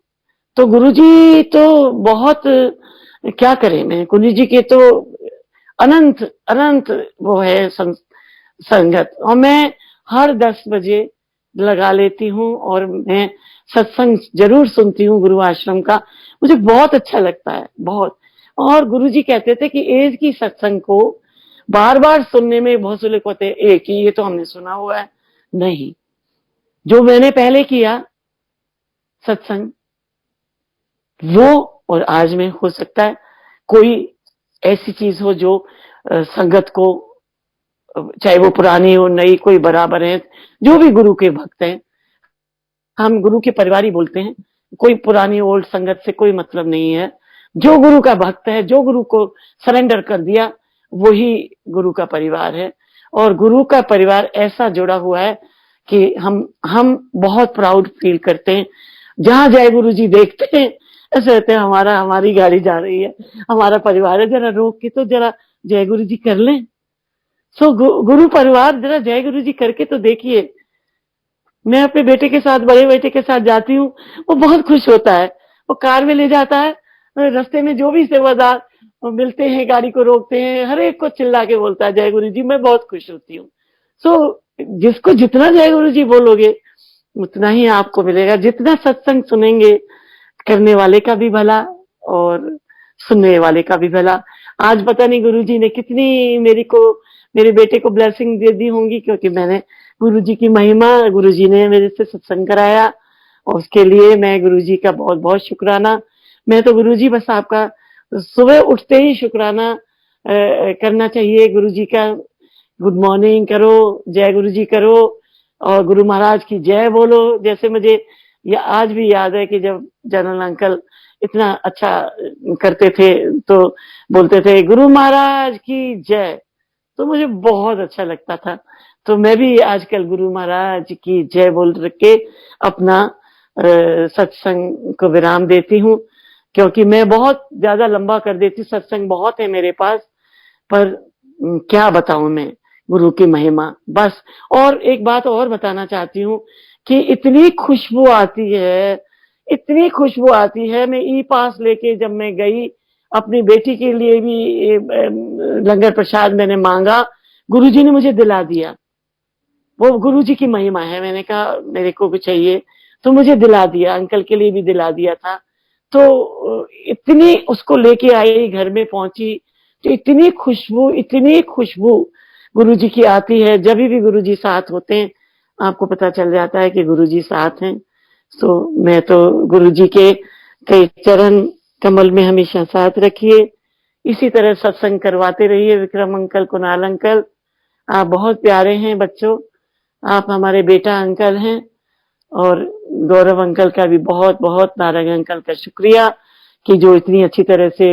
तो गुरुजी तो बहुत, क्या करें, मैं गुरुजी के तो अनंत अनंत वो है संगत। और मैं हर 10 बजे लगा लेती हूँ और मैं सत्संग जरूर सुनती हूँ गुरु आश्रम का। मुझे बहुत अच्छा लगता है, बहुत। और गुरुजी कहते थे कि एज की सत्संग को बार बार सुनने में बहुत से लोग कहते हैं एक ही, ये तो हमने सुना हुआ है। नहीं, जो मैंने पहले किया सत्संग, वो और आज में हो सकता है कोई ऐसी चीज हो जो संगत को, चाहे वो पुरानी हो नई, कोई बराबर है। जो भी गुरु के भक्त हैं, हम गुरु के परिवार ही बोलते हैं, कोई पुरानी ओल्ड संगत से कोई मतलब नहीं है। जो गुरु का भक्त है, जो गुरु को सरेंडर कर दिया, वही गुरु का परिवार है। और गुरु का परिवार ऐसा जुड़ा हुआ है कि हम बहुत प्राउड फील करते हैं। जहां जय गुरु जी देखते हैं ऐसे रहते हैं, हमारी गाड़ी जा रही है, हमारा परिवार है, जरा रोक के तो जरा जय गुरु जी कर लें। सो गुरु परिवार जरा जय गुरु जी करके तो देखिए। मैं अपने बेटे के साथ, बड़े बेटे के साथ जाती हूँ, वो बहुत खुश होता है। वो कार में ले जाता है, रास्ते में जो भी सेवादार मिलते हैं गाड़ी को रोकते हैं, हर एक को चिल्ला के बोलता है जय गुरु जी। मैं बहुत खुश होती हूँ। सो जिसको जितना जय गुरु जी बोलोगे उतना ही आपको मिलेगा। जितना सत्संग सुनेंगे, करने वाले का भी भला और सुनने वाले का भी भला। आज पता नहीं गुरुजी ने कितनी मेरे बेटे को ब्लेसिंग दे दी होंगी, क्योंकि मैंने गुरुजी की महिमा, गुरुजी ने मेरे से सत्संग कराया और उसके लिए मैं गुरुजी का बहुत बहुत शुक्राना। मैं तो गुरुजी बस आपका सुबह उठते ही शुक्राना करना चाहिए गुरुजी का। गुड मॉर्निंग करो, जय गुरुजी करो और गुरु महाराज की जय बोलो। जैसे मुझे ये आज भी याद है कि जब जनरल अंकल इतना अच्छा करते थे तो बोलते थे गुरु महाराज की जय, तो मुझे बहुत अच्छा लगता था। तो मैं भी आजकल गुरु महाराज की जय बोल के अपना सत्संग को विराम देती हूँ क्योंकि मैं बहुत ज्यादा लंबा कर देती, सत्संग बहुत है मेरे पास, पर क्या बताऊं मैं गुरु की महिमा बस। और एक बात और बताना चाहती हूँ कि इतनी खुशबू आती है, इतनी खुशबू आती है। मैं ई पास लेके जब मैं गई, अपनी बेटी के लिए भी लंगर प्रसाद मैंने मांगा, गुरुजी ने मुझे दिला दिया। वो गुरुजी की महिमा है। मैंने कहा मेरे को भी चाहिए, तो मुझे दिला दिया, अंकल के लिए भी दिला दिया था। तो इतनी उसको लेके आई, घर में पहुंची तो इतनी खुशबू गुरुजी की आती है। जब भी गुरुजी साथ होते हैं आपको पता चल जाता है कि गुरुजी साथ हैं। तो मैं तो गुरुजी के कई चरण कमल में हमेशा साथ रखिए। इसी तरह सत्संग करवाते रहिए। विक्रम अंकल, कुणाल अंकल, आप बहुत प्यारे हैं बच्चों, आप हमारे बेटा अंकल हैं। और गौरव अंकल का भी बहुत बहुत, नारंग अंकल का शुक्रिया कि जो इतनी अच्छी तरह से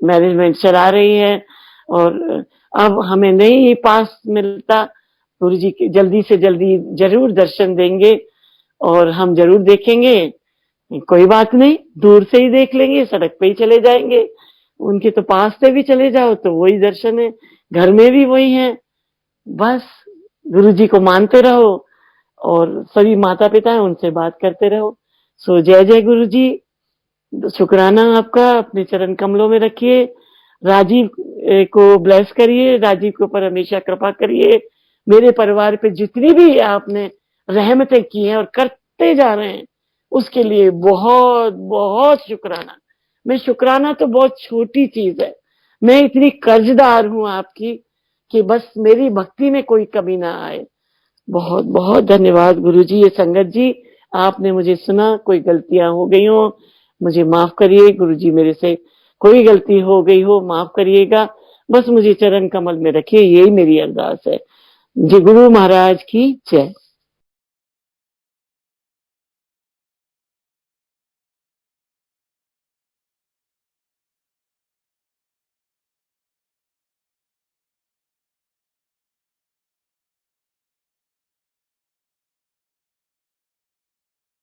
मैनेजमेंट चला रही है। और अब हमें नहीं पास मिलता, गुरुजी के जल्दी से जल्दी जरूर दर्शन देंगे और हम जरूर देखेंगे। कोई बात नहीं, दूर से ही देख लेंगे, सड़क पे ही चले जाएंगे। उनके तो पास से भी चले जाओ तो वही दर्शन है, घर में भी वही है। बस गुरुजी को मानते रहो और सभी माता पिता हैं उनसे बात करते रहो। सो जय जय गुरुजी, शुक्राना आपका, अपने चरण कमलों में रखिए। राजीव को ब्लेस करिए, राजीव के ऊपर हमेशा कृपा करिए। मेरे परिवार पे जितनी भी आपने रहमतें की हैं और करते जा रहे हैं उसके लिए बहुत बहुत शुक्राना। मैं शुक्राना तो बहुत छोटी चीज है, मैं इतनी कर्जदार हूं आपकी कि बस मेरी भक्ति में कोई कमी ना आए। बहुत बहुत धन्यवाद गुरुजी। ये संगत जी, आपने मुझे सुना, कोई गलतियां हो गई हो मुझे माफ करिए गुरुजी, मेरे से कोई गलती हो गई हो माफ करिएगा। बस मुझे चरण कमल में रखिए, यही मेरी अरदास है। जी गुरु महाराज की जय।